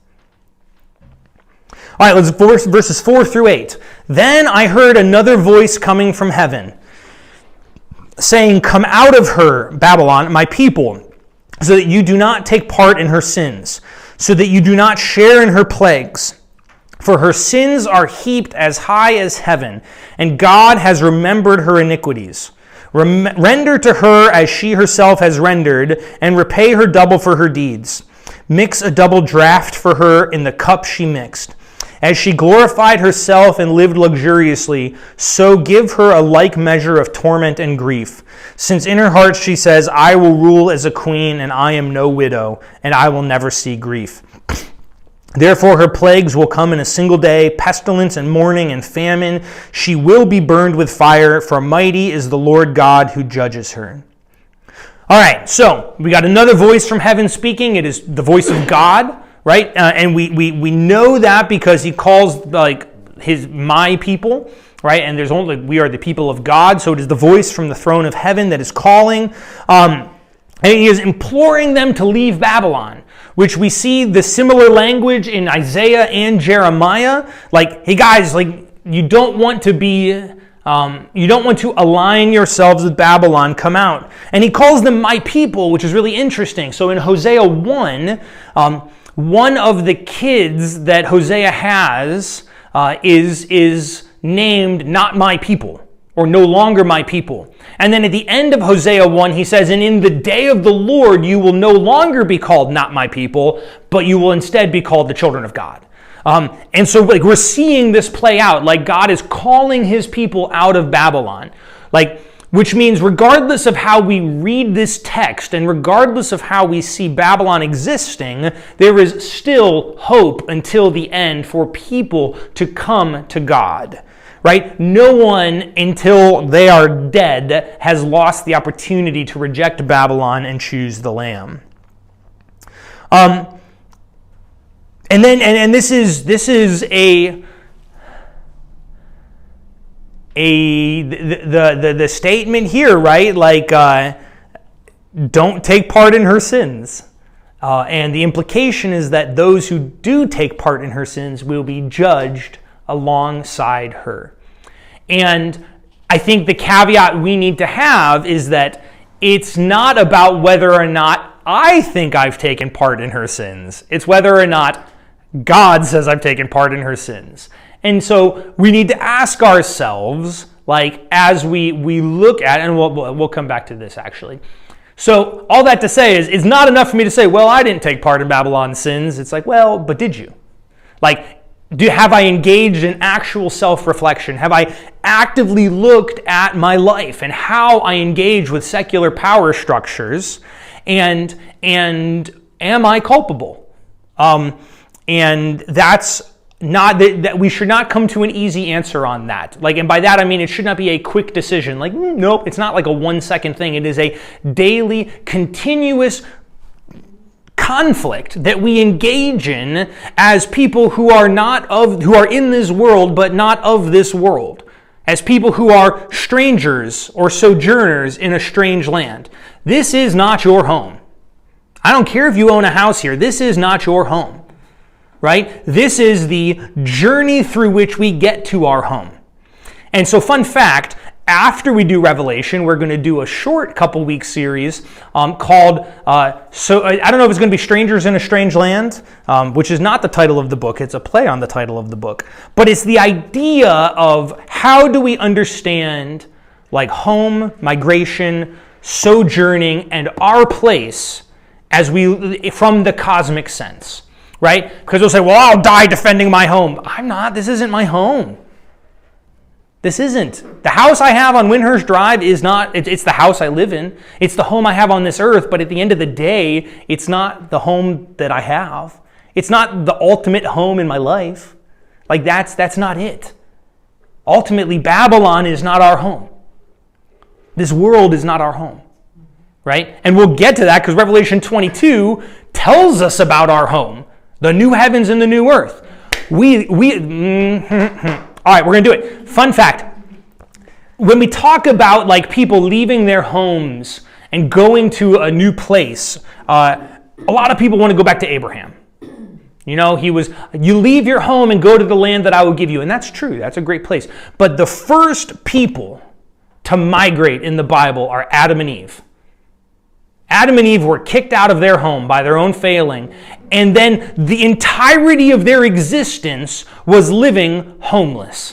All right, let's verses 4 through 8. Then I heard another voice coming from heaven, saying, "Come out of her, Babylon, my people, so that you do not take part in her sins, so that you do not share in her plagues. For her sins are heaped as high as heaven, and God has remembered her iniquities. Render to her as she herself has rendered, and repay her double for her deeds. Mix a double draught for her in the cup she mixed. As she glorified herself and lived luxuriously, so give her a like measure of torment and grief. Since in her heart she says, I will rule as a queen, and I am no widow, and I will never see grief. Therefore her plagues will come in a single day, pestilence and mourning and famine. She will be burned with fire, for mighty is the Lord God who judges her." All right, so we got another voice from heaven speaking. It is the voice of God. Right, and we know that because he calls like my people, right? And there's only we are the people of God, so it is the voice from the throne of heaven that is calling, and he is imploring them to leave Babylon, which we see the similar language in Isaiah and Jeremiah. Like, hey guys, like you don't want to align yourselves with Babylon. Come out, and he calls them my people, which is really interesting. So in Hosea 1. One of the kids that Hosea has is named not my people, or no longer my people. And then at the end of Hosea 1, he says, "And in the day of the Lord, you will no longer be called not my people, but you will instead be called the children of God." And so like we're seeing this play out, like God is calling his people out of Babylon. Which means regardless of how we read this text and regardless of how we see Babylon existing, there is still hope until the end for people to come to God, right? No one until they are dead has lost the opportunity to reject Babylon and choose the Lamb. And this is the statement here, right? Like, don't take part in her sins. And the implication is that those who do take part in her sins will be judged alongside her. And I think the caveat we need to have is that it's not about whether or not I think I've taken part in her sins. It's whether or not God says I've taken part in her sins. And so we need to ask ourselves, like, as we look at, and we'll come back to this actually. So all that to say is, it's not enough for me to say, well, I didn't take part in Babylon's sins. It's like, well, but did you? Like, have I engaged in actual self-reflection? Have I actively looked at my life and how I engage with secular power structures? And am I culpable? And that's not that we should not come to an easy answer on that. Like, and by that I mean it should not be a quick decision. Like, nope, it's not like a 1-second thing. It is a daily, continuous conflict that we engage in as people who are in this world but not of this world, as people who are strangers or sojourners in a strange land. This is not your home. I don't care if you own a house here. This is not your home, right? This is the journey through which we get to our home. And so, fun fact, after we do Revelation, we're going to do a short couple-week series called, I don't know if it's going to be Strangers in a Strange Land, which is not the title of the book. It's a play on the title of the book. But it's the idea of how do we understand like home, migration, sojourning, and our place from the cosmic sense, right? Because they'll say, well, I'll die defending my home. I'm not. This isn't my home. This isn't. The house I have on Windhurst Drive is not, it's the house I live in. It's the home I have on this earth, but at the end of the day, it's not the home that I have. It's not the ultimate home in my life. Like that's not it. Ultimately, Babylon is not our home. This world is not our home, right? And we'll get to that because Revelation 22 tells us about our home, the new heavens and the new earth. All right, we're going to do it. Fun fact. When we talk about like people leaving their homes and going to a new place, a lot of people want to go back to Abraham. You know, you leave your home and go to the land that I will give you. And that's true. That's a great place. But the first people to migrate in the Bible are Adam and Eve. Adam and Eve were kicked out of their home by their own failing, and then the entirety of their existence was living homeless.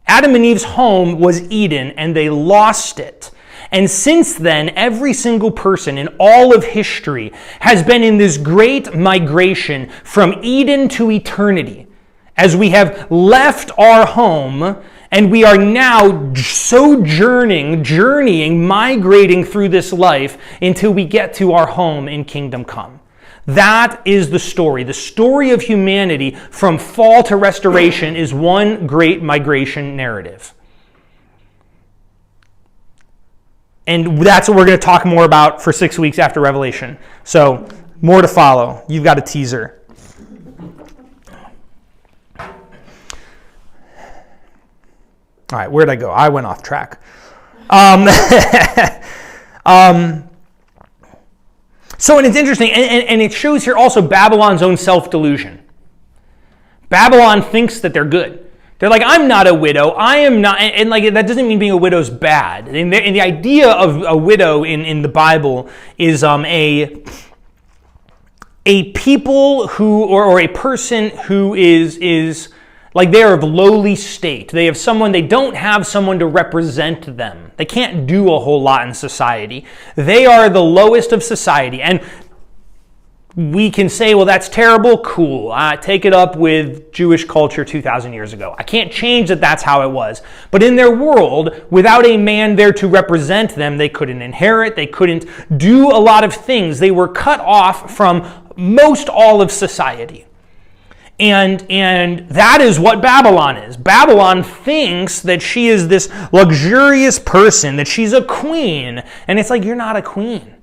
Adam and Eve's home was Eden, and they lost it. And since then, every single person in all of history has been in this great migration from Eden to eternity, as we have left our home and we are now journeying, migrating through this life until we get to our home in Kingdom Come. That is the story. The story of humanity from fall to restoration is one great migration narrative. And that's what we're going to talk more about for 6 weeks after Revelation. So, more to follow. You've got a teaser. All right, where'd I go? I went off track. So, and it's interesting, and it shows here also Babylon's own self-delusion. Babylon thinks that they're good. They're like, I'm not a widow. I am not, and like that doesn't mean being a widow's bad. And the idea of a widow in the Bible is a people who, or a person who is like they're of lowly state. They don't have someone to represent them. They can't do a whole lot in society. They are the lowest of society. And we can say, well, that's terrible. Cool. Take it up with Jewish culture 2,000 years ago. I can't change that that's how it was. But in their world, without a man there to represent them, they couldn't inherit. They couldn't do a lot of things. They were cut off from most all of society. And that is what Babylon is. Babylon thinks that she is this luxurious person, that she's a queen. And it's like, you're not a queen.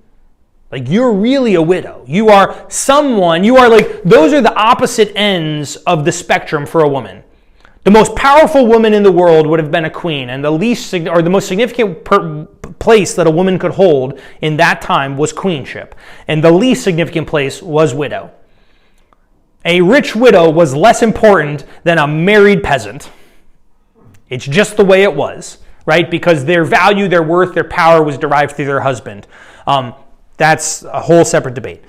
Like, you're really a widow. You are like, those are the opposite ends of the spectrum for a woman. The most powerful woman in the world would have been a queen, and the most significant place that a woman could hold in that time was queenship. And the least significant place was widow. A rich widow was less important than a married peasant. It's just the way it was, right? Because their value, their worth, their power was derived through their husband. That's a whole separate debate.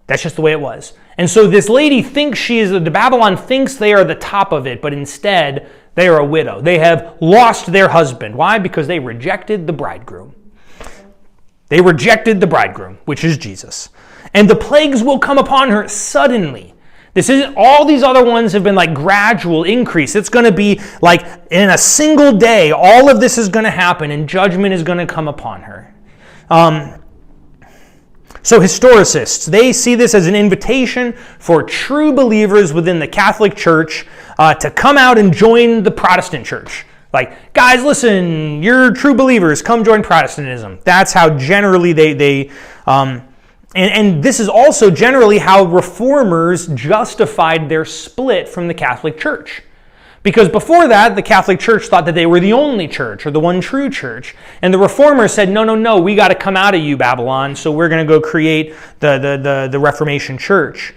That's just the way it was. And so this lady thinks Babylon thinks they are the top of it, but instead they are a widow. They have lost their husband. Why? Because they rejected the bridegroom. They rejected the bridegroom, which is Jesus. And the plagues will come upon her suddenly. All these other ones have been like gradual increase. It's going to be like in a single day, all of this is going to happen and judgment is going to come upon her. So historicists, they see this as an invitation for true believers within the Catholic Church to come out and join the Protestant Church. Like, guys, listen, you're true believers, come join Protestantism. That's how generally they And this is also generally how reformers justified their split from the Catholic Church. Because before that, the Catholic Church thought that they were the only church or the one true church. And the reformers said, no, we got to come out of you, Babylon, so we're going to go create the Reformation Church.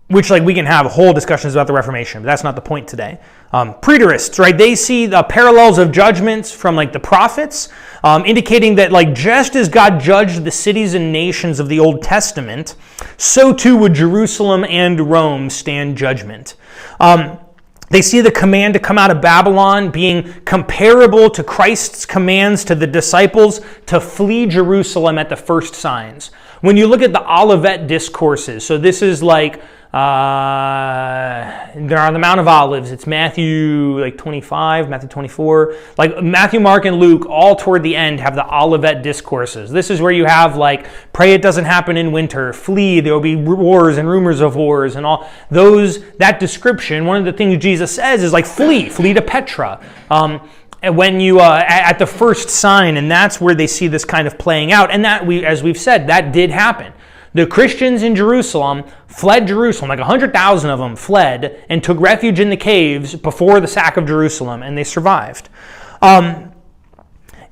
Which, we can have whole discussions about the Reformation, but that's not the point today. Preterists, right? They see the parallels of judgments from, the prophets, indicating that, just as God judged the cities and nations of the Old Testament, so too would Jerusalem and Rome stand judgment. They see the command to come out of Babylon being comparable to Christ's commands to the disciples to flee Jerusalem at the first signs. When you look at the Olivet discourses, so this is they're on the Mount of Olives. It's Matthew 25, Matthew 24. Matthew, Mark, and Luke all toward the end have the Olivet discourses. This is where you have pray it doesn't happen in winter, flee, there will be wars and rumors of wars and all those. That description, one of the things Jesus says is flee to Petra. When you at the first sign, and that's where they see this kind of playing out. And that as we've said, that did happen. The Christians in Jerusalem fled Jerusalem, 100,000 of them fled and took refuge in the caves before the sack of Jerusalem, and they survived. And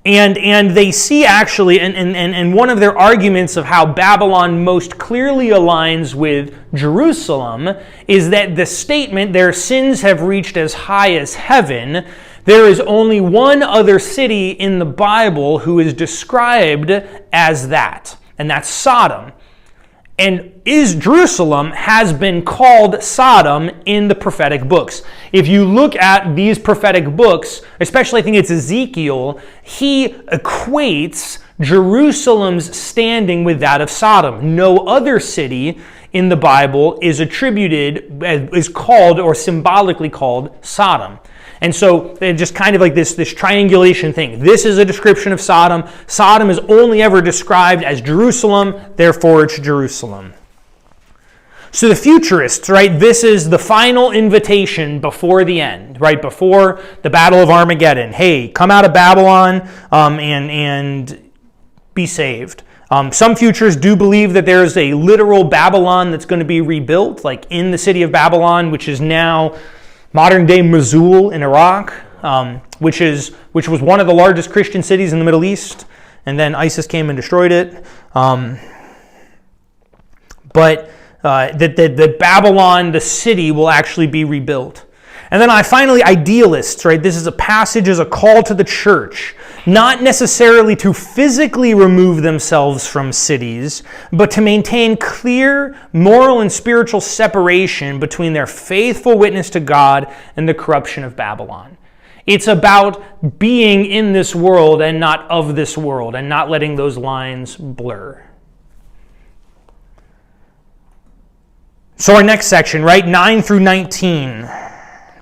they see actually, and one of their arguments of how Babylon most clearly aligns with Jerusalem is that the statement, their sins have reached as high as heaven. There is only one other city in the Bible who is described as that, and that's Sodom. And Jerusalem has been called Sodom in the prophetic books. If you look at these prophetic books, especially I think it's Ezekiel, he equates Jerusalem's standing with that of Sodom. No other city in the Bible is called or symbolically called Sodom. And so they're just kind of this triangulation thing. This is a description of Sodom. Sodom is only ever described as Jerusalem, therefore it's Jerusalem. So the futurists, right, this is the final invitation before the end, right, before the Battle of Armageddon. Hey, come out of Babylon and be saved. Some futurists do believe that there's a literal Babylon that's going to be rebuilt, in the city of Babylon, which is now modern-day Mosul in Iraq, which was one of the largest Christian cities in the Middle East, and then ISIS came and destroyed it. But that Babylon, the city, will actually be rebuilt. And then finally, idealists, right? This is a passage as a call to the church, not necessarily to physically remove themselves from cities, but to maintain clear moral and spiritual separation between their faithful witness to God and the corruption of Babylon. It's about being in this world and not of this world, and not letting those lines blur. So our next section, right, 9 through 19.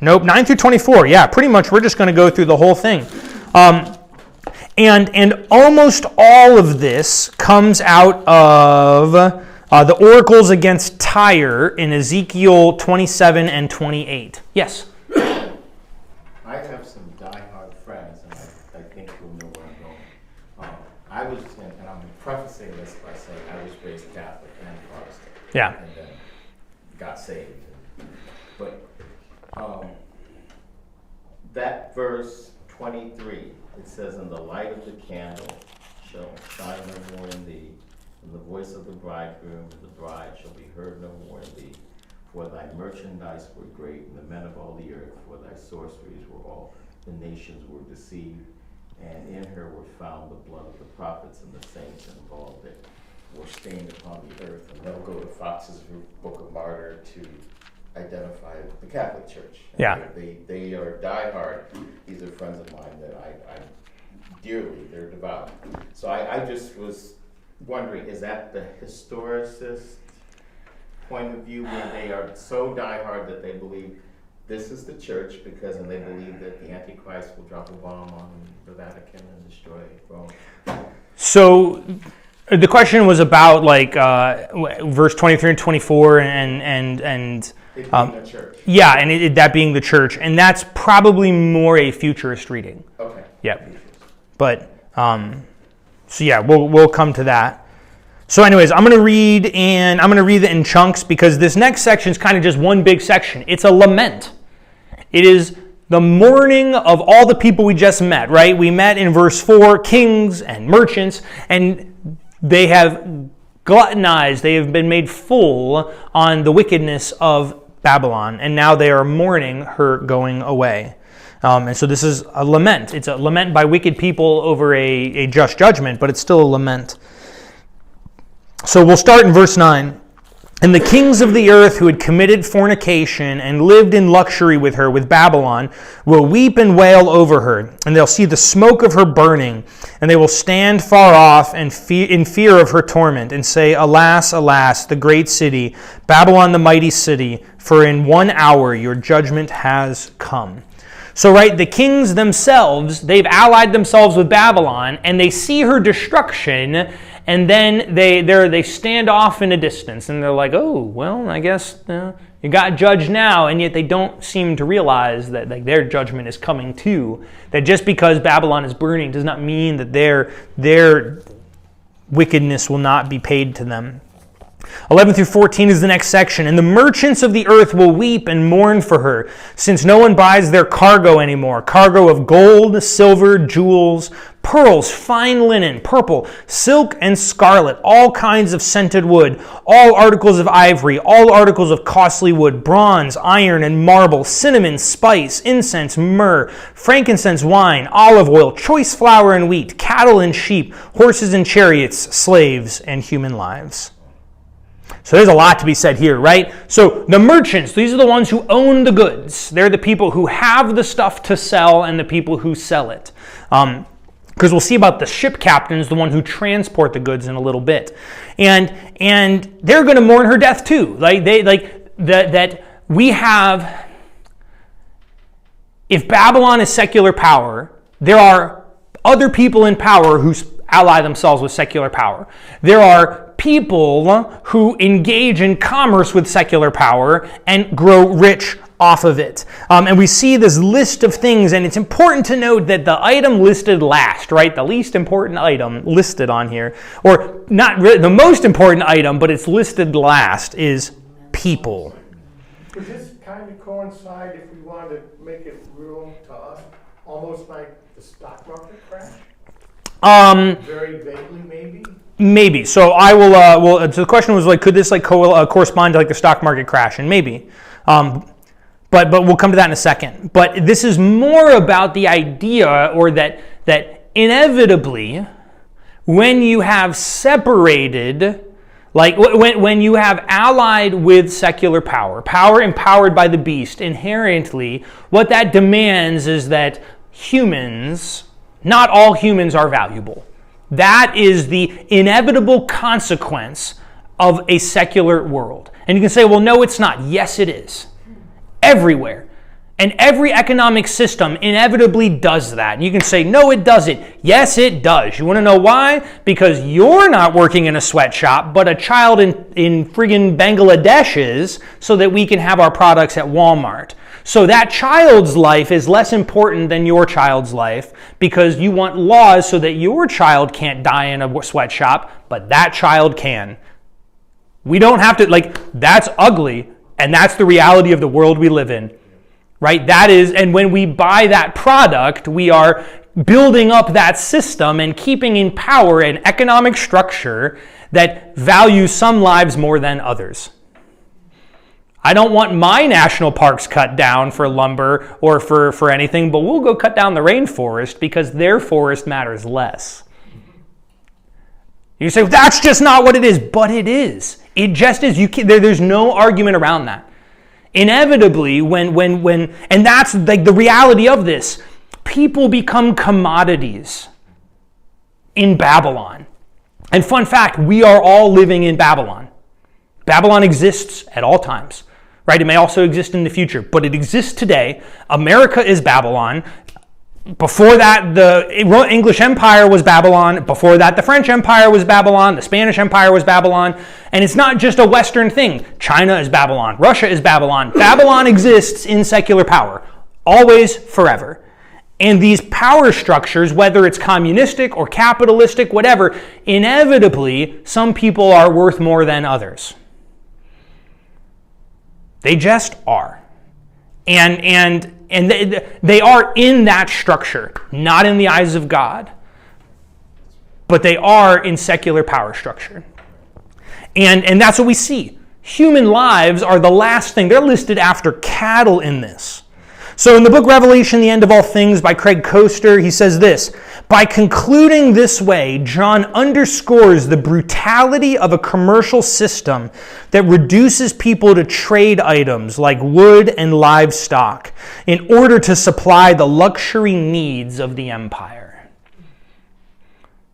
Nope, 9 through 24. Yeah, pretty much we're just going to go through the whole thing. And almost all of this comes out of the oracles against Tyre in Ezekiel 27 and 28. Yes? I have some diehard friends, and I think you'll know where I'm going. And I'm prefacing this by saying I was raised Catholic and Protestant. Yeah. And then got saved. But that verse 23, it says, "And the light of the candle shall shine no more in thee, and the voice of the bridegroom and the bride shall be heard no more in thee. For thy merchandise were great, and the men of all the earth, for thy sorceries were all the nations were deceived. And in her were found the blood of the prophets and the saints, and of all that were stained upon the earth." And they'll go to Fox's Book of Martyr to identify the Catholic Church. Yeah. They are diehard. These are friends of mine that I dearly, they're devout. So I just was wondering, is that the historicist point of view, where they are so diehard that they believe this is the church and they believe that the Antichrist will drop a bomb on the Vatican and destroy Rome? So the question was about verse 23 and 24 and It being the church. Yeah, and that being the church, and that's probably more a futurist reading. Okay. Yep. But So yeah, we'll come to that. So anyways, I'm going to read it in chunks because this next section is kind of just one big section. It's a lament. It is the mourning of all the people we just met, right? We met in verse 4, kings and merchants, and they have gluttonized, they have been made full on the wickedness of Babylon, and now they are mourning her going away. And so this is a lament. It's a lament by wicked people over a just judgment, but it's still a lament. So we'll start in verse 9. And the kings of the earth who had committed fornication and lived in luxury with her, with Babylon, will weep and wail over her, and they'll see the smoke of her burning, and they will stand far off and in fear of her torment, and say, Alas, alas, the great city, Babylon the mighty city, for in 1 hour your judgment has come. So, right, the kings themselves, they've allied themselves with Babylon, and they see her destruction, and then they stand off in a distance, and they're like, oh, well, I guess you got judged now, and yet they don't seem to realize that their judgment is coming too. That just because Babylon is burning does not mean that their wickedness will not be paid to them. 11 through 14 is the next section. And the merchants of the earth will weep and mourn for her, since no one buys their cargo anymore. Cargo of gold, silver, jewels, pearls, fine linen, purple, silk, and scarlet, all kinds of scented wood, all articles of ivory, all articles of costly wood, bronze, iron, and marble, cinnamon, spice, incense, myrrh, frankincense, wine, olive oil, choice flour and wheat, cattle and sheep, horses and chariots, slaves, and human lives. So there's a lot to be said here, right? So the merchants, these are the ones who own the goods. They're the people who have the stuff to sell and the people who sell it. Because we'll see about the ship captains, the one who transport the goods in a little bit. And they're going to mourn her death too. That we have, if Babylon is secular power, there are other people in power who ally themselves with secular power. There are people who engage in commerce with secular power and grow rich off of it. And we see this list of things, and it's important to note that the item listed last, right, the least important item listed on here, or not really the most important item, but it's listed last, is people. Does this kind of coincide, if we wanted to make it real to us, almost like the stock market crash? Very vaguely, maybe? Maybe. So I will. So the question was could this correspond to the stock market crash? And maybe. But we'll come to that in a second. But this is more about the idea, or that inevitably, when you have separated, when you have allied with secular power empowered by the beast, inherently, what that demands is that humans, not all humans are valuable. That is the inevitable consequence of a secular world. And you can say, well, no, it's not. Yes, it is. Everywhere. And every economic system inevitably does that. And you can say, no, it doesn't. Yes, it does. You want to know why? Because you're not working in a sweatshop, but a child in friggin' Bangladesh is, so that we can have our products at Walmart. So that child's life is less important than your child's life, because you want laws so that your child can't die in a sweatshop, but that child can. We don't have to, that's ugly, and that's the reality of the world we live in, right? That is, and when we buy that product, we are building up that system and keeping in power an economic structure that values some lives more than others. I don't want my national parks cut down for lumber or for anything, but we'll go cut down the rainforest because their forest matters less. You say, that's just not what it is, but it is. It just is. There's no argument around that. Inevitably, and that's the reality of this, people become commodities in Babylon. And fun fact, we are all living in Babylon. Babylon exists at all times. Right? It may also exist in the future, but it exists today. America is Babylon. Before that, the English Empire was Babylon. Before that, the French Empire was Babylon. The Spanish Empire was Babylon. And it's not just a Western thing. China is Babylon. Russia is Babylon. Babylon exists in secular power. Always, forever. And these power structures, whether it's communistic or capitalistic, whatever, inevitably, some people are worth more than others. They just are. And they are in that structure, not in the eyes of God, but they are in secular power structure. And that's what we see. Human lives are the last thing. They're listed after cattle in this. So in the book Revelation, The End of All Things by Craig Koester, he says this: by concluding this way, John underscores the brutality of a commercial system that reduces people to trade items like wood and livestock in order to supply the luxury needs of the empire.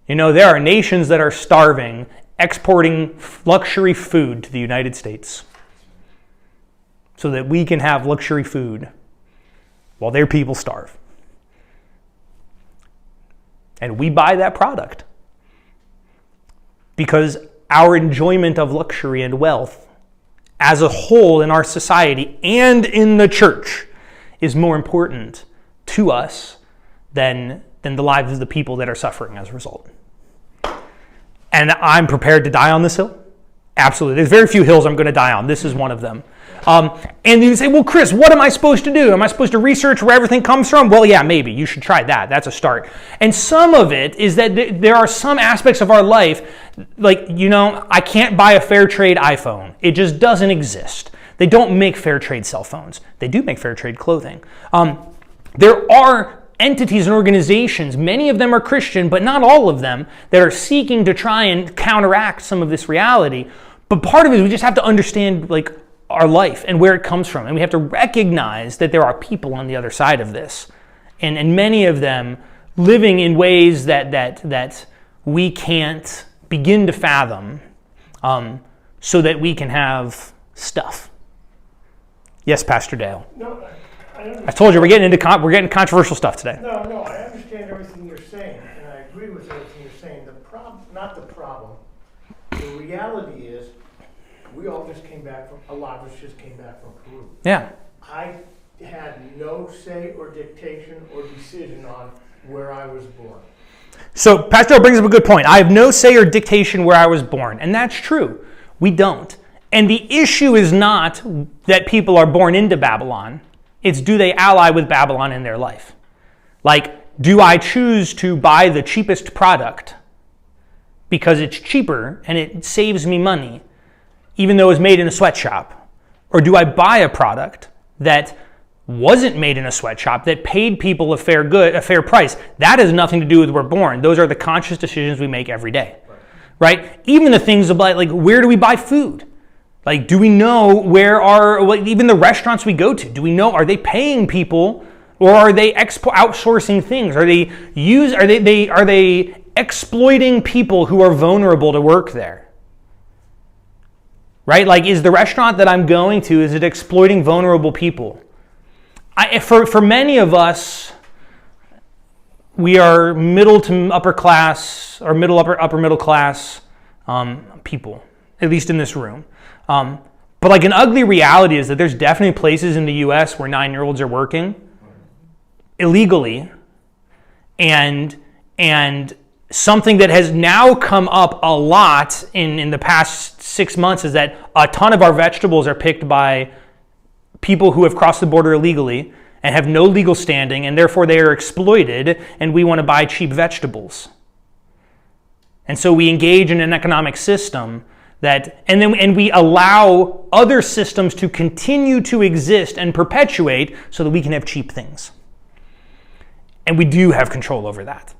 You know, there are nations that are starving, exporting luxury food to the United States so that we can have luxury food while their people starve. And we buy that product because our enjoyment of luxury and wealth as a whole in our society and in the church is more important to us than the lives of the people that are suffering as a result. And I'm prepared to die on this hill. Absolutely. There's very few hills I'm going to die on. This is one of them. And you say, well, Chris, what am I supposed to do? Am I supposed to research where everything comes from? Well, yeah, maybe. You should try that. That's a start. And some of it is that there are some aspects of our life, like, you know, I can't buy a fair trade iPhone. It just doesn't exist. They don't make fair trade cell phones. They do make fair trade clothing. There are entities and organizations, many of them are Christian, but not all of them, that are seeking to try and counteract some of this reality. But part of it is we just have to understand, like, our life and where it comes from. And we have to recognize that there are people on the other side of this. And many of them living in ways that we can't begin to fathom, so that we can have stuff. Yes, Pastor Dale. No, I understand. I told you we're getting controversial stuff today. No, I understand everything you're saying, and I agree with everything you're saying. The problem, not the problem, the reality is we all just came back from, a lot of us just came back from Peru. Yeah. I had no say or dictation or decision on where I was born. So Pastor brings up a good point. I have no say or dictation where I was born. And that's true. We don't. And the issue is not that people are born into Babylon. It's, do they ally with Babylon in their life? Like, do I choose to buy the cheapest product because it's cheaper and it saves me money, even though it's made in a sweatshop? Or do I buy a product that wasn't made in a sweatshop, that paid people a fair price? That has nothing to do with where we're born. Those are the conscious decisions we make every day, right? Even the things about, like, where do we buy food? Like, do we know even the restaurants we go to, do we know, are they paying people, or are they outsourcing things? Are they exploiting people who are vulnerable to work there? Right? Like, is the restaurant that I'm going to, is it exploiting vulnerable people? For many of us, we are middle to upper class, or upper middle class people, at least in this room. But like, an ugly reality is that there's definitely places in the U.S. where 9-year-olds are working illegally, and something that has now come up a lot in the past 6 months is that a ton of our vegetables are picked by people who have crossed the border illegally and have no legal standing, and therefore they are exploited, and we want to buy cheap vegetables. And so we engage in an economic system and we allow other systems to continue to exist and perpetuate so that we can have cheap things. And we do have control over that.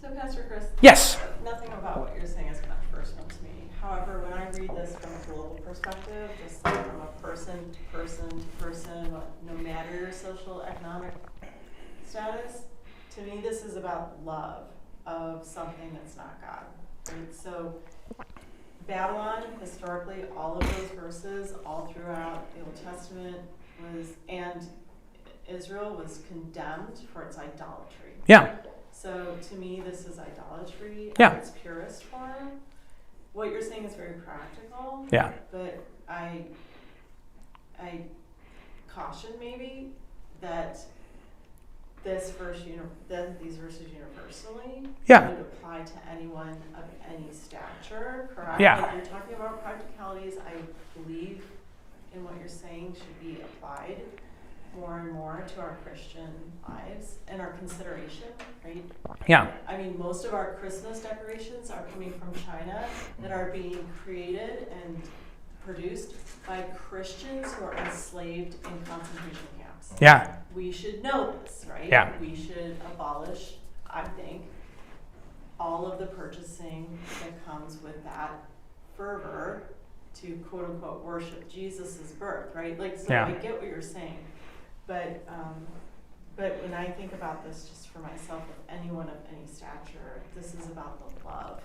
So, Pastor Chris, Yes. nothing about what you're saying is much personal to me. However, when I read this from a global perspective, just from a person to person to person, no matter your social economic status, to me this is about love of something that's not God. Right? So Babylon, historically, all of those verses, all throughout the Old Testament, and Israel was condemned for its idolatry. Yeah. So to me, this is idolatry Yeah. at its purest form. What you're saying is very practical. Yeah. But I caution maybe that these verses universally Yeah. would apply to anyone of any stature, correct? Yeah. Like you're talking about practicalities, I believe in what you're saying should be applied more and more to our Christian lives and our consideration, right? Yeah. I mean, most of our Christmas decorations are coming from China that are being created and produced by Christians who are enslaved in concentration camps. Yeah. We should know this, right? Yeah. We should abolish, I think, all of the purchasing that comes with that fervor to quote unquote worship Jesus's birth, right? Like, so Yeah. I get what you're saying, but when I think about this just for myself, with anyone of any stature, this is about the love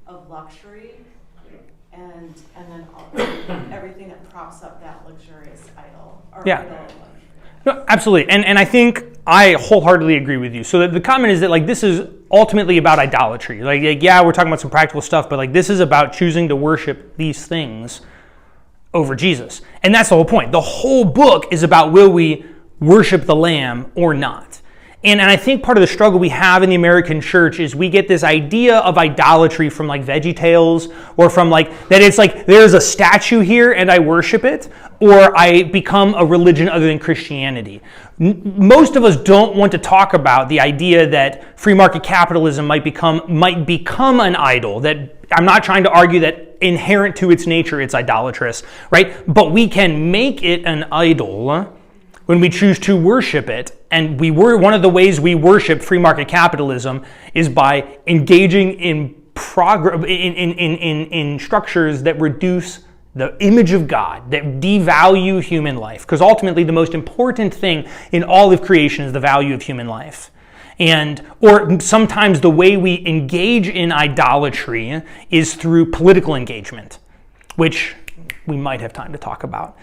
of luxury and then everything that props up that luxurious idol or Yeah. idol of luxury. No, absolutely. And I think I wholeheartedly agree with you. So the comment is that like this is ultimately about idolatry. Like yeah, we're talking about some practical stuff, but like this is about choosing to worship these things over Jesus. And that's the whole point. The whole book is about will we worship the Lamb or not. And I think part of the struggle we have in the American church is we get this idea of idolatry from like VeggieTales or from like that it's like there's a statue here and I worship it, or I become a religion other than Christianity. Most of us don't want to talk about the idea that free market capitalism might become an idol. That I'm not trying to argue that inherent to its nature it's idolatrous, right? But we can make it an idol when we choose to worship it. And one of the ways we worship free market capitalism is by engaging in structures that reduce the image of God, that devalue human life. Because ultimately the most important thing in all of creation is the value of human life. Or sometimes the way we engage in idolatry is through political engagement, which we might have time to talk about.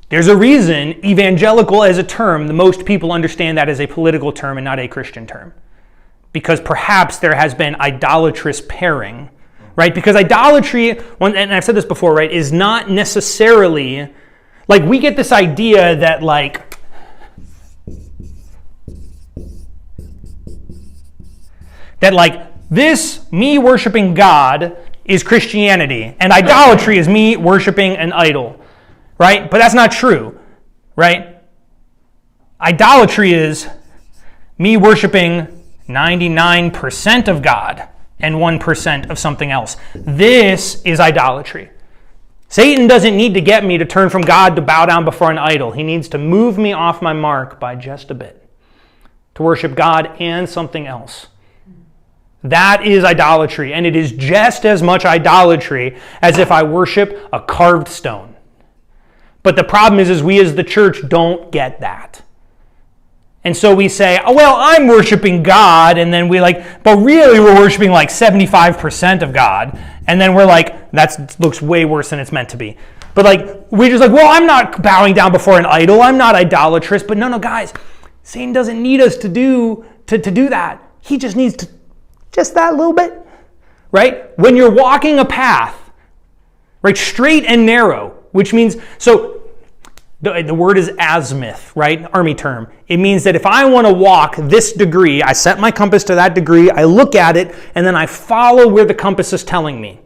There's a reason evangelical as a term, the most people understand that as a political term and not a Christian term. Because perhaps there has been idolatrous pairing, right? Because idolatry, and I've said this before, right, is not necessarily, like we get this idea that like, this, me worshiping God is Christianity, and idolatry is me worshiping an idol. Right? But that's not true, right? Idolatry is me worshiping 99% of God and 1% of something else. This is idolatry. Satan doesn't need to get me to turn from God to bow down before an idol. He needs to move me off my mark by just a bit to worship God and something else. That is idolatry, and it is just as much idolatry as if I worship a carved stone. But the problem is we as the church don't get that. And so we say, oh, well, I'm worshiping God, and then but really we're worshiping like 75% of God, and then we're like, that looks way worse than it's meant to be. But we're just like, well, I'm not bowing down before an idol, I'm not idolatrous. But no, guys, Satan doesn't need us to do that. He just needs to, just that little bit, right? When you're walking a path, right, straight and narrow, which means, so the word is azimuth, right? Army term. It means that if I want to walk this degree, I set my compass to that degree, I look at it, and then I follow where the compass is telling me.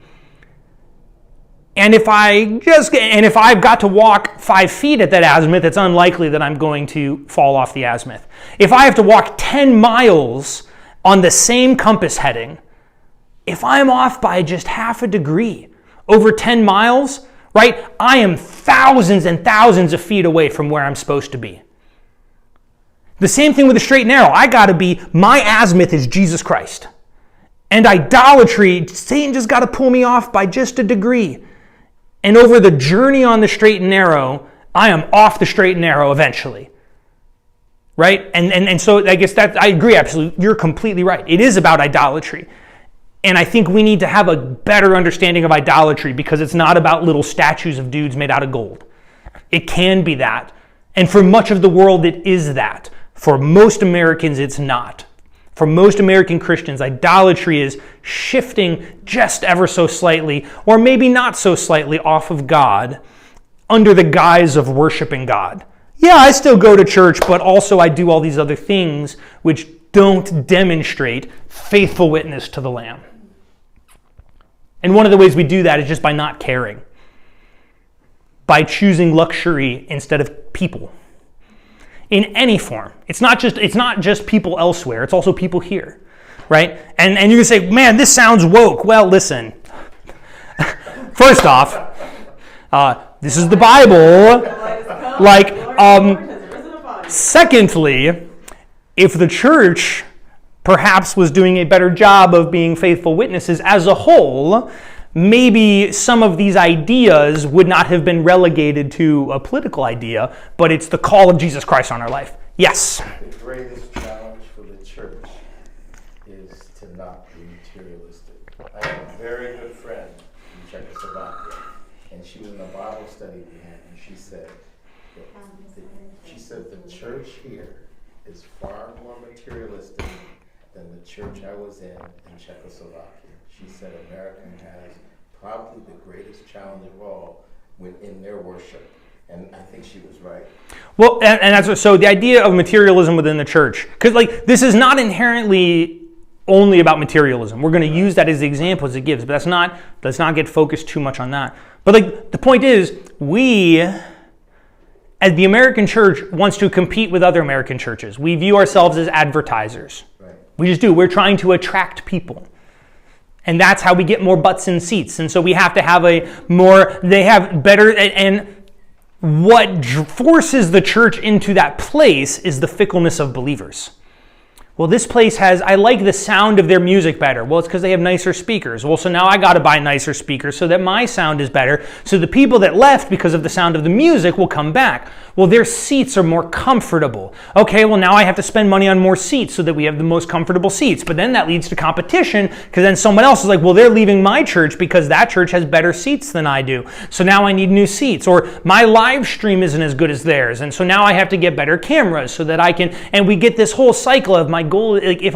And if I've got to walk 5 feet at that azimuth, it's unlikely that I'm going to fall off the azimuth. If I have to walk 10 miles on the same compass heading, if I'm off by just half a degree over 10 miles, right, I am thousands and thousands of feet away from where I'm supposed to be. The same thing with the straight and narrow. My azimuth is Jesus Christ. And idolatry, Satan just got to pull me off by just a degree. And over the journey on the straight and narrow, I am off the straight and narrow eventually. Right? And so I guess that I agree absolutely. You're completely right. It is about idolatry. And I think we need to have a better understanding of idolatry because it's not about little statues of dudes made out of gold. It can be that. And for much of the world, it is that. For most Americans, it's not. For most American Christians, idolatry is shifting just ever so slightly, or maybe not so slightly, off of God under the guise of worshiping God. yeah, I still go to church, but also I do all these other things which don't demonstrate faithful witness to the Lamb. And one of the ways we do that is just by not caring, by choosing luxury instead of people. In any form. It's not just people elsewhere, it's also people here. Right? And you can say, man, this sounds woke. Well, listen. First off, this is the Bible. Secondly, if the church perhaps was doing a better job of being faithful witnesses as a whole, maybe some of these ideas would not have been relegated to a political idea, but it's the call of Jesus Christ on our life. Yes? The greatest challenge for the church is to not be materialistic. I have a very good friend in Czechoslovakia, and she was in a Bible study we had, and she said the church here is far more materialistic than the church I was in Czechoslovakia. She said America has probably the greatest challenge of all within their worship. And I think she was right. Well, and that's so the idea of materialism within the church, because this is not inherently only about materialism. We're going to use that as the example as it gives, but let's not get focused too much on that. But the point is, we, as the American church, wants to compete with other American churches. We view ourselves as advertisers. Right. We just do. We're trying to attract people. And that's how we get more butts in seats. And so we have to have they have better, and what forces the church into that place is the fickleness of believers. Well, this place I like the sound of their music better. Well, it's because they have nicer speakers. Well, so now I got to buy nicer speakers so that my sound is better. So the people that left because of the sound of the music will come back. Well, their seats are more comfortable. Okay, well, now I have to spend money on more seats so that we have the most comfortable seats. But then that leads to competition because then someone else is like, well, they're leaving my church because that church has better seats than I do. So now I need new seats. Or my live stream isn't as good as theirs. And so now I have to get better cameras so that I can, and we get this whole cycle of my goal. If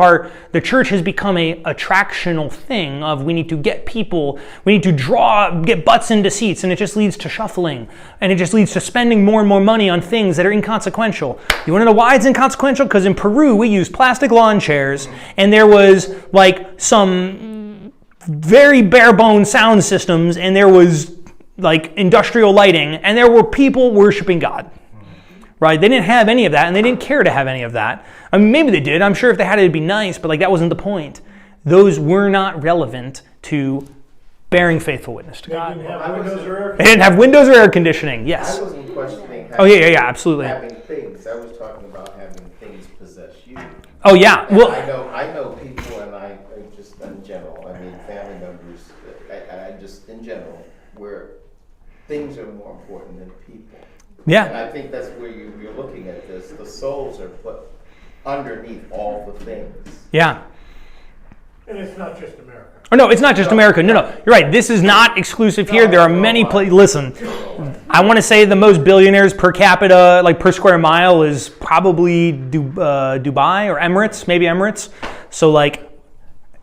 the church has become a attractional thing of we need to get people, we need to get butts into seats, and it just leads to shuffling. And it just leads to spending more and more money on things that are inconsequential. You want to know why it's inconsequential? Because in Peru, we used plastic lawn chairs, and there was some very bare bones sound systems, and there was industrial lighting, and there were people worshiping God. Right? They didn't have any of that, and they didn't care to have any of that. I mean, maybe they did. I'm sure if they had it, it'd be nice, but that wasn't the point. Those were not relevant to bearing faithful witness to God. They didn't have windows or air They didn't have windows or air conditioning. Yes. I wasn't questioning Absolutely. having things. I was talking about having things possess you. Oh yeah. And Well, I know people, and I just in general, family members, I just in general, where things are more important than people. yeah. And I think that's where you're looking at this. The souls are put underneath all the things. Yeah. And it's not just America. Oh, no, it's not just America. No, you're right. This is not exclusive here. There are many places. Listen, I want to say the most billionaires per capita, per square mile, is probably Dubai or Emirates, maybe Emirates. So,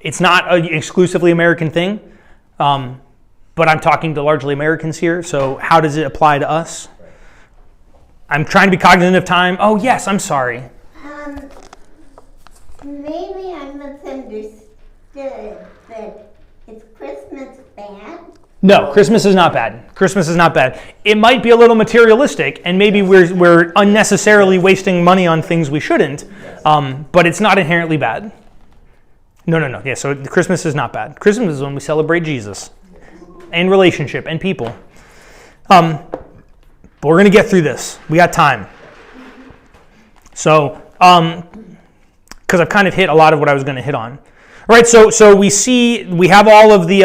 it's not an exclusively American thing. But I'm talking to largely Americans here. So, how does it apply to us? I'm trying to be cognizant of time. Oh, yes, I'm sorry. Maybe I misunderstood, but is Christmas bad? No, Christmas is not bad. Christmas is not bad. It might be a little materialistic, and maybe we're unnecessarily wasting money on things we shouldn't, but it's not inherently bad. No. Yeah, so Christmas is not bad. Christmas is when we celebrate Jesus and relationship and people. But we're going to get through this. We got time. So, because I've kind of hit a lot of what I was going to hit on. All right, so we have all of the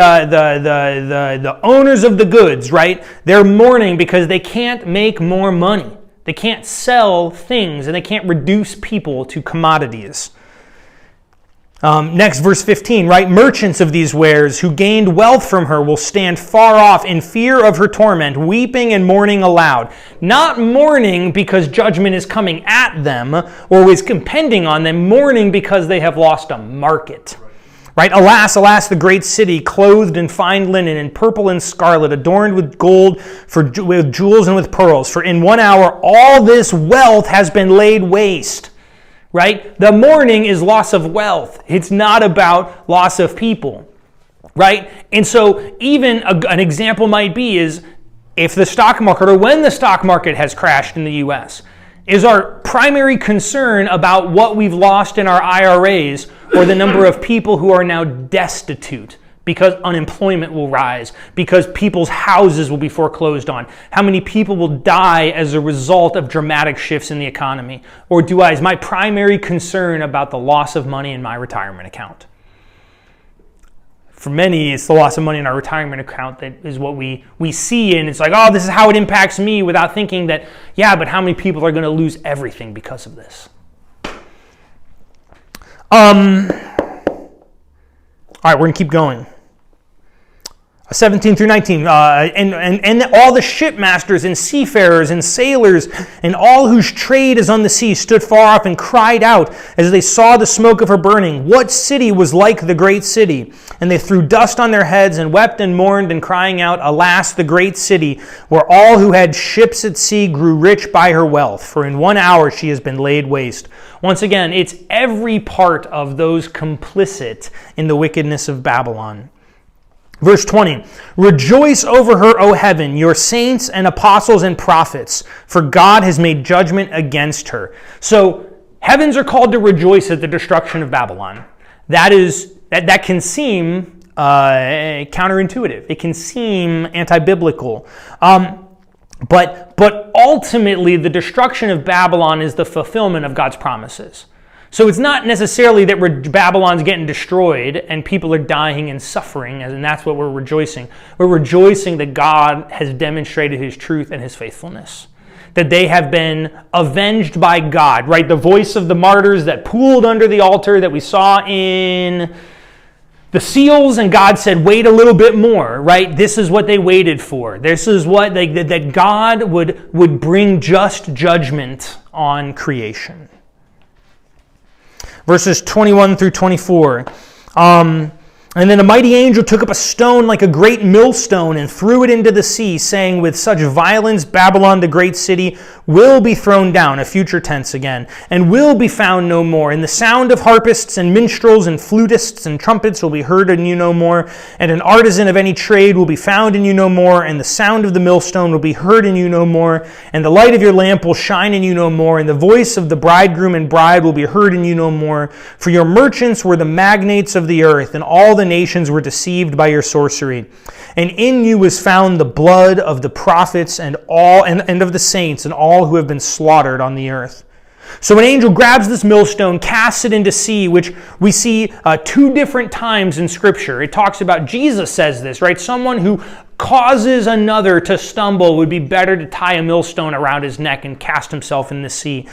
owners of the goods, right? They're mourning because they can't make more money. They can't sell things, and they can't reduce people to commodities. Next, verse 15, right? Merchants of these wares who gained wealth from her will stand far off in fear of her torment, weeping and mourning aloud. Not mourning because judgment is coming at them or is impending on them, mourning because they have lost a market. Right? Alas, alas, the great city, clothed in fine linen, in purple and scarlet, adorned with gold, with jewels and with pearls. For in 1 hour all this wealth has been laid waste. Right? The mourning is loss of wealth. It's not about loss of people. Right? And so even an example might be is if the stock market, or when the stock market has crashed in the U.S., is our primary concern about what we've lost in our IRAs or the number of people who are now destitute because unemployment will rise, because people's houses will be foreclosed on, how many people will die as a result of dramatic shifts in the economy? Or is my primary concern about the loss of money in my retirement account? For many, it's the loss of money in our retirement account that is what we see, and it's like, oh, this is how it impacts me, without thinking that, yeah, but how many people are going to lose everything because of this? All right, we're going to keep going. 17 through 19, and all the shipmasters and seafarers and sailors and all whose trade is on the sea stood far off and cried out as they saw the smoke of her burning. What city was like the great city? And they threw dust on their heads and wept and mourned and crying out, alas, the great city, where all who had ships at sea grew rich by her wealth. For in 1 hour she has been laid waste. Once again, it's every part of those complicit in the wickedness of Babylon. Verse 20, rejoice over her, O heaven, your saints and apostles and prophets, for God has made judgment against her. So heavens are called to rejoice at the destruction of Babylon. That can seem counterintuitive. It can seem anti-biblical. But ultimately, the destruction of Babylon is the fulfillment of God's promises. So it's not necessarily that Babylon's getting destroyed and people are dying and suffering, and that's what we're rejoicing. We're rejoicing that God has demonstrated his truth and his faithfulness. That they have been avenged by God, right? The voice of the martyrs that pooled under the altar that we saw in the seals, and God said, wait a little bit more, right? This is what they waited for. This is what that God would bring just judgment on creation. Verses 21 through 24. And then a mighty angel took up a stone like a great millstone and threw it into the sea, saying, with such violence, Babylon, the great city, will be thrown down, a future tense again, and will be found no more. And the sound of harpists and minstrels and flutists and trumpets will be heard in you no more. And an artisan of any trade will be found in you no more. And the sound of the millstone will be heard in you no more. And the light of your lamp will shine in you no more. And the voice of the bridegroom and bride will be heard in you no more. For your merchants were the magnates of the earth, and all the nations were deceived by your sorcery. And in you was found the blood of the prophets and of the saints and all who have been slaughtered on the earth. So an angel grabs this millstone, casts it into sea, which we see 2 different times in Scripture. It talks about, Jesus says this, right? Someone who causes another to stumble would be better to tie a millstone around his neck and cast himself in the sea.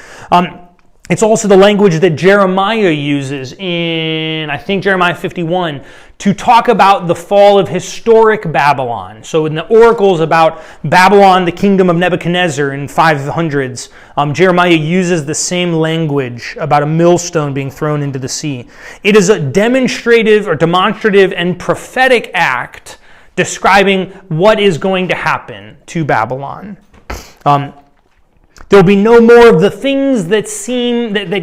It's also the language that Jeremiah uses in, I think, Jeremiah 51, to talk about the fall of historic Babylon. So in the oracles about Babylon, the kingdom of Nebuchadnezzar in 500s, Jeremiah uses the same language about a millstone being thrown into the sea. It is a demonstrative and prophetic act describing what is going to happen to Babylon. There'll be no more of the things that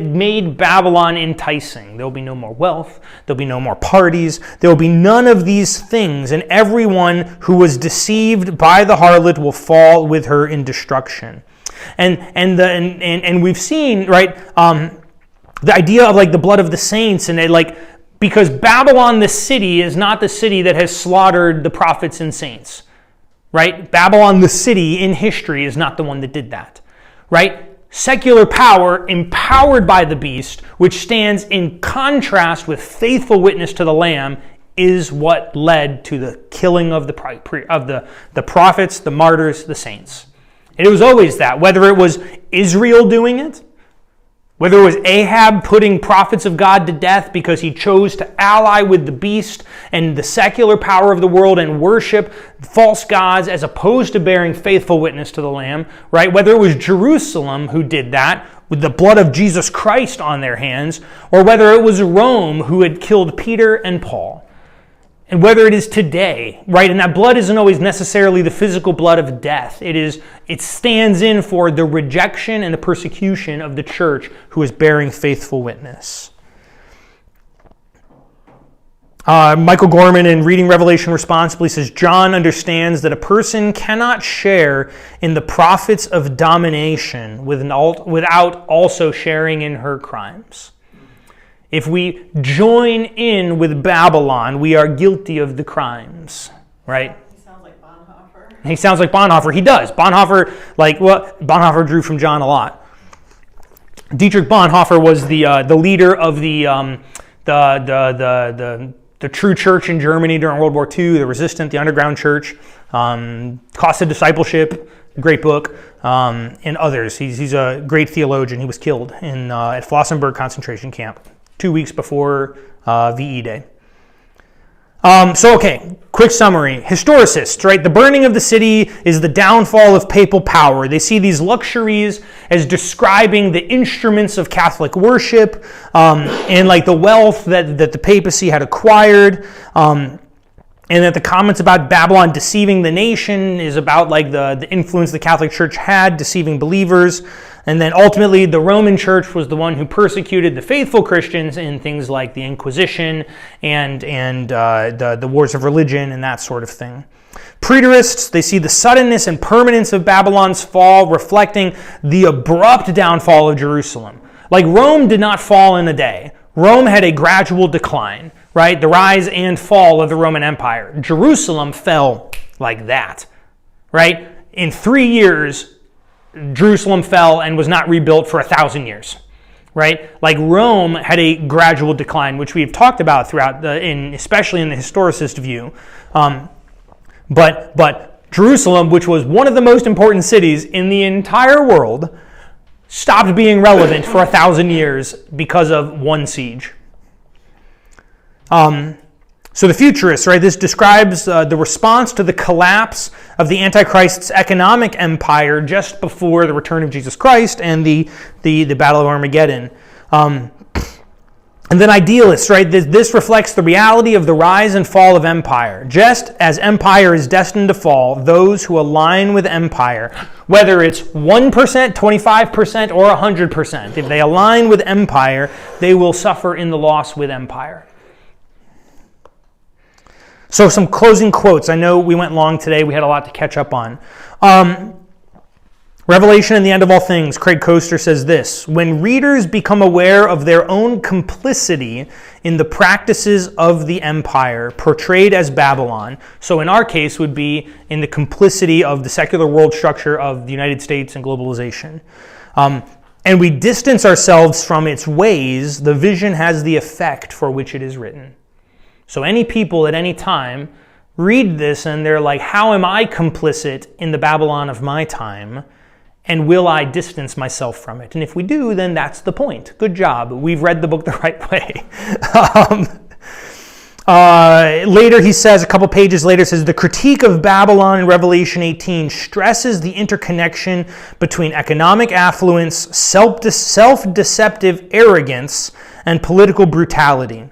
made Babylon enticing. There'll be no more wealth. There'll be no more parties. There'll be none of these things, and everyone who was deceived by the harlot will fall with her in destruction. And we've seen, right, the idea of like the blood of the saints, and because Babylon, the city, is not the city that has slaughtered the prophets and saints, right? Babylon, the city in history, is not the one that did that. Right? Secular power empowered by the beast, which stands in contrast with faithful witness to the Lamb, is what led to the killing of the prophets, the martyrs, the saints. And it was always that, whether it was Israel doing it, whether it was Ahab putting prophets of God to death because he chose to ally with the beast and the secular power of the world and worship false gods as opposed to bearing faithful witness to the Lamb, right? Whether it was Jerusalem who did that, with the blood of Jesus Christ on their hands, or whether it was Rome who had killed Peter and Paul. And whether it is today, right? And that blood isn't always necessarily the physical blood of death. It stands in for the rejection and the persecution of the church who is bearing faithful witness. Michael Gorman, in Reading Revelation Responsibly, says, John understands that a person cannot share in the profits of domination without also sharing in her crimes. If we join in with Babylon, we are guilty of the crimes, right? He sounds like Bonhoeffer. He sounds like Bonhoeffer. He does. Bonhoeffer drew from John a lot. Dietrich Bonhoeffer was the leader of the true church in Germany during World War II, the resistant, the underground church, Cost of Discipleship, great book, and others. He's a great theologian. He was killed at Flossenburg concentration camp 2 weeks before VE Day. Quick summary. Historicists, right? The burning of the city is the downfall of papal power. They see these luxuries as describing the instruments of Catholic worship and like the wealth that the papacy had acquired. And that the comments about Babylon deceiving the nation is about like the influence the Catholic Church had deceiving believers. And then ultimately the Roman Church was the one who persecuted the faithful Christians in things like the Inquisition and the wars of religion and that sort of thing. Preterists, they see the suddenness and permanence of Babylon's fall reflecting the abrupt downfall of Jerusalem. Like Rome did not fall in a day. Rome had a gradual decline, right? The rise and fall of the Roman Empire. Jerusalem fell like that, right? In 3 years, Jerusalem fell and was not rebuilt for 1,000 years, right? Like Rome had a gradual decline, which we've talked about throughout, especially in the historicist view. But Jerusalem, which was one of the most important cities in the entire world, stopped being relevant for 1,000 years because of one siege. So the futurists, right, this describes the response to the collapse of the Antichrist's economic empire just before the return of Jesus Christ and the Battle of Armageddon. And then idealists, right, this reflects the reality of the rise and fall of empire. Just as empire is destined to fall, those who align with empire, whether it's 1%, 25%, or 100%, if they align with empire, they will suffer in the loss with empire. So some closing quotes. I know we went long today. We had a lot to catch up on. Revelation and the End of All Things. Craig Koester says this: when readers become aware of their own complicity in the practices of the empire portrayed as Babylon, so in our case would be in the complicity of the secular world structure of the United States and globalization, and we distance ourselves from its ways, the vision has the effect for which it is written. So any people at any time read this and they're like, how am I complicit in the Babylon of my time? And will I distance myself from it? And if we do, then that's the point. Good job. We've read the book the right way. Later he says, a couple pages later, says, the critique of Babylon in Revelation 18 stresses the interconnection between economic affluence, self-deceptive arrogance, and political brutality.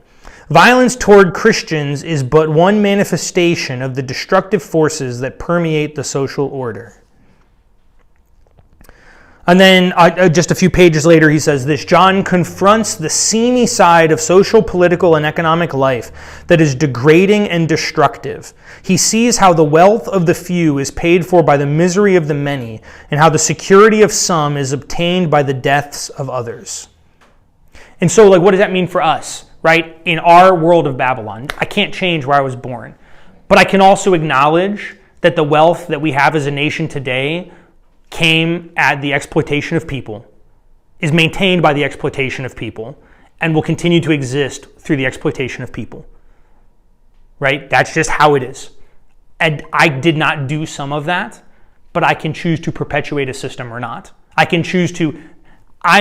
Violence toward Christians is but one manifestation of the destructive forces that permeate the social order. And then just a few pages later, he says this: John confronts the seamy side of social, political, and economic life that is degrading and destructive. He sees how the wealth of the few is paid for by the misery of the many, and how the security of some is obtained by the deaths of others. And so, what does that mean for us, right? In our world of Babylon, I can't change where I was born, but I can also acknowledge that the wealth that we have as a nation today came at the exploitation of people, is maintained by the exploitation of people, and will continue to exist through the exploitation of people. Right? That's just how it is. And I did not do some of that, but I can choose to perpetuate a system or not. I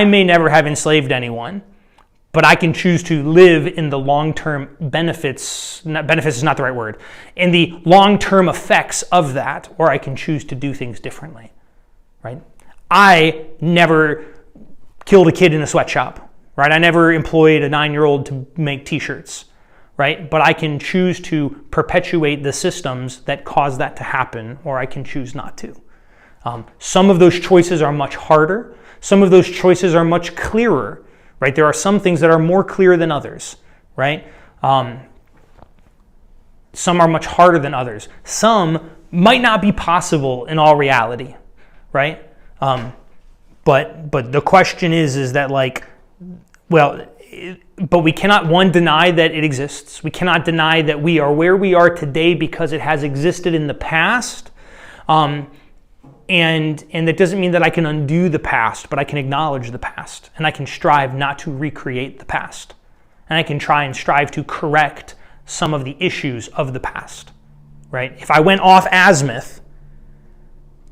may never have enslaved anyone, but I can choose to live in the long-term benefits is not the right word, in the long-term effects of that, or I can choose to do things differently. Right? I never killed a kid in a sweatshop, right? I never employed a 9-year-old to make t-shirts, right? But I can choose to perpetuate the systems that cause that to happen, or I can choose not to. Some of those choices are much harder. Some of those choices are much clearer, right? There are some things that are more clear than others, right? Some are much harder than others. Some might not be possible in all reality, right? But the question is that like, well, but we cannot, one, deny that it exists. We cannot deny that we are where we are today because it has existed in the past. And that doesn't mean that I can undo the past, but I can acknowledge the past. And I can strive not to recreate the past. And I can try and strive to correct some of the issues of the past, right? If I went off azimuth,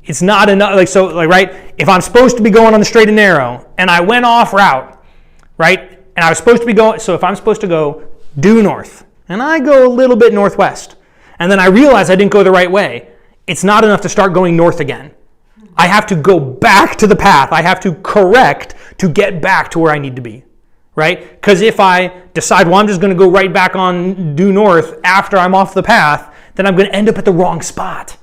it's not enough, right? If I'm supposed to be going on the straight and narrow, and I went off route, right? And I was supposed to be going, so if I'm supposed to go due north, and I go a little bit northwest, and then I realize I didn't go the right way, it's not enough to start going north again. I have to go back to the path. I have to correct to get back to where I need to be, right? Because if I decide, well, I'm just going to go right back on due north after I'm off the path, then I'm going to end up at the wrong spot,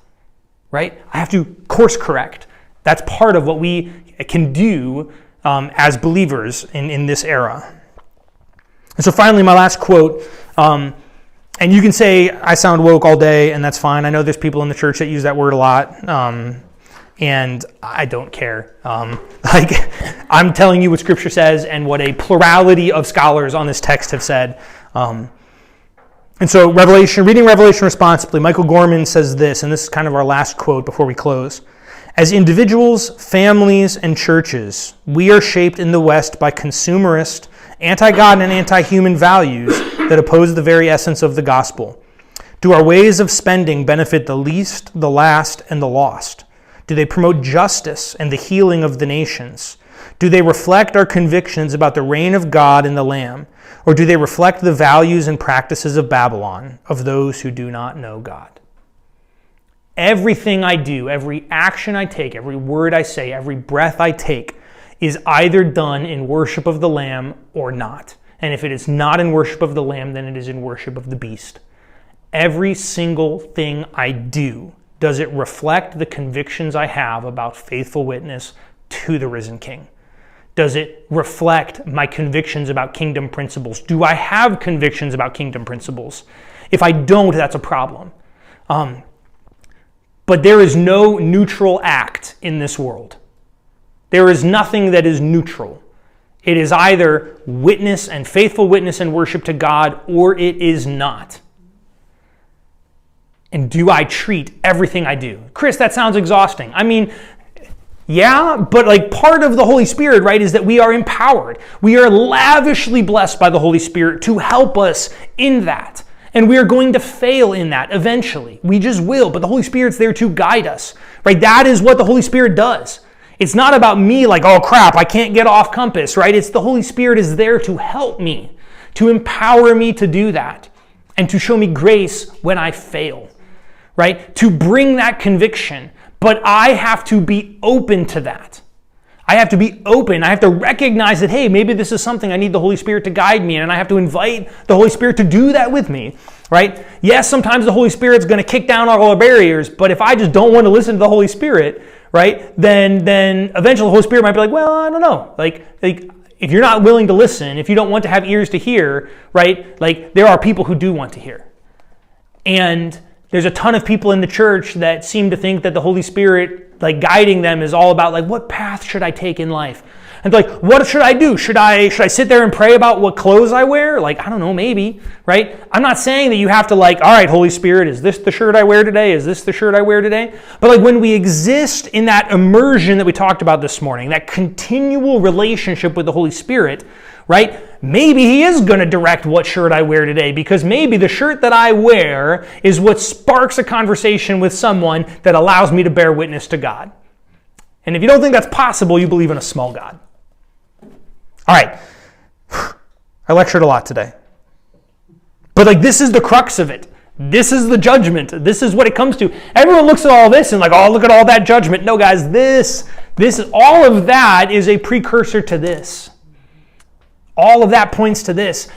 right? I have to course correct. That's part of what we can do as believers in this era. And so finally, my last quote, and you can say I sound woke all day, and that's fine. I know there's people in the church that use that word a lot, and I don't care. I'm telling you what Scripture says and what a plurality of scholars on this text have said. And so reading Revelation responsibly, Michael Gorman says this, and this is kind of our last quote before we close. As individuals, families, and churches, we are shaped in the West by consumerist, anti-God and anti-human values that oppose the very essence of the gospel. Do our ways of spending benefit the least, the last, and the lost? Do they promote justice and the healing of the nations? Do they reflect our convictions about the reign of God and the Lamb? Or do they reflect the values and practices of Babylon, of those who do not know God? Everything I do, every action I take, every word I say, every breath I take is either done in worship of the Lamb or not. And if it is not in worship of the Lamb, then it is in worship of the beast. Every single thing I do, does it reflect the convictions I have about faithful witness to the risen King? Does it reflect my convictions about kingdom principles? Do I have convictions about kingdom principles? If I don't, that's a problem. But there is no neutral act in this world. There is nothing that is neutral. It is either witness and faithful witness and worship to God, or it is not. And do I treat everything I do? Chris, that sounds exhausting. I mean, yeah, but like part of the Holy Spirit, right, is that we are empowered. We are lavishly blessed by the Holy Spirit to help us in that. And we are going to fail in that eventually. We just will, but the Holy Spirit's there to guide us, right? That is what the Holy Spirit does. It's not about me like, oh crap, I can't get off compass, right? It's the Holy Spirit is there to help me, to empower me to do that, and to show me grace when I fail, right? To bring that conviction. But I have to be open to that. I have to be open. I have to recognize that, hey, maybe this is something I need the Holy Spirit to guide me in, and I have to invite the Holy Spirit to do that with me, right? Yes, sometimes the Holy Spirit's going to kick down all our barriers, but if I just don't want to listen to the Holy Spirit, right, then eventually the Holy Spirit might be like, well, I don't know. Like if you're not willing to listen, if you don't want to have ears to hear, right, like there are people who do want to hear. And there's a ton of people in the church that seem to think that the Holy Spirit, like guiding them, is all about like, what path should I take in life? And like, what should I do? Should I sit there and pray about what clothes I wear? Like, I don't know, maybe, right? I'm not saying that you have to like, all right, Holy Spirit, is this the shirt I wear today? Is this the shirt I wear today? But like when we exist in that immersion that we talked about this morning, that continual relationship with the Holy Spirit, right? Maybe he is going to direct what shirt I wear today, because maybe the shirt that I wear is what sparks a conversation with someone that allows me to bear witness to God. And if you don't think that's possible, you believe in a small God. All right. I lectured a lot today. But like this is the crux of it. This is the judgment. This is what it comes to. Everyone looks at all this and like, oh, look at all that judgment. No, guys, this All of that is a precursor to this. All of that points to this.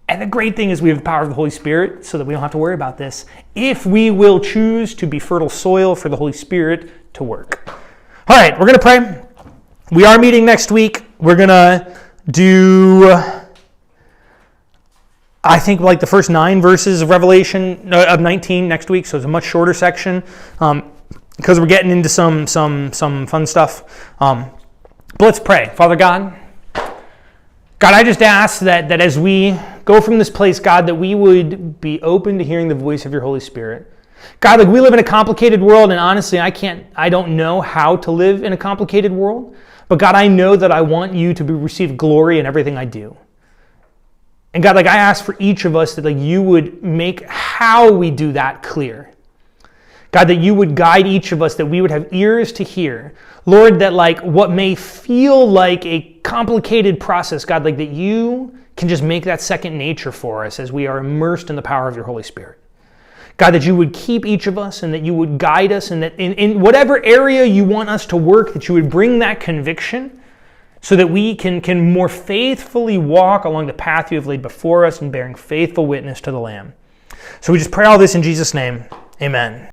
And the great thing is we have the power of the Holy Spirit so that we don't have to worry about this if we will choose to be fertile soil for the Holy Spirit to work. All right, we're going to pray. We are meeting next week. We're going to do, I think, like the first 9 verses of Revelation, of 19 next week, so it's a much shorter section because we're getting into some fun stuff. But let's pray. Father God, I just ask that as we go from this place, God, that we would be open to hearing the voice of your Holy Spirit. God, like we live in a complicated world, and honestly, I don't know how to live in a complicated world. But God, I know that I want you to receive glory in everything I do. And God, like I ask for each of us that like you would make how we do that clear. God, that you would guide each of us, that we would have ears to hear. Lord, that like what may feel like a complicated process, God, like that you can just make that second nature for us as we are immersed in the power of your Holy Spirit. God, that you would keep each of us and that you would guide us and that in whatever area you want us to work, that you would bring that conviction so that we can more faithfully walk along the path you have laid before us and bearing faithful witness to the Lamb. So we just pray all this in Jesus' name. Amen.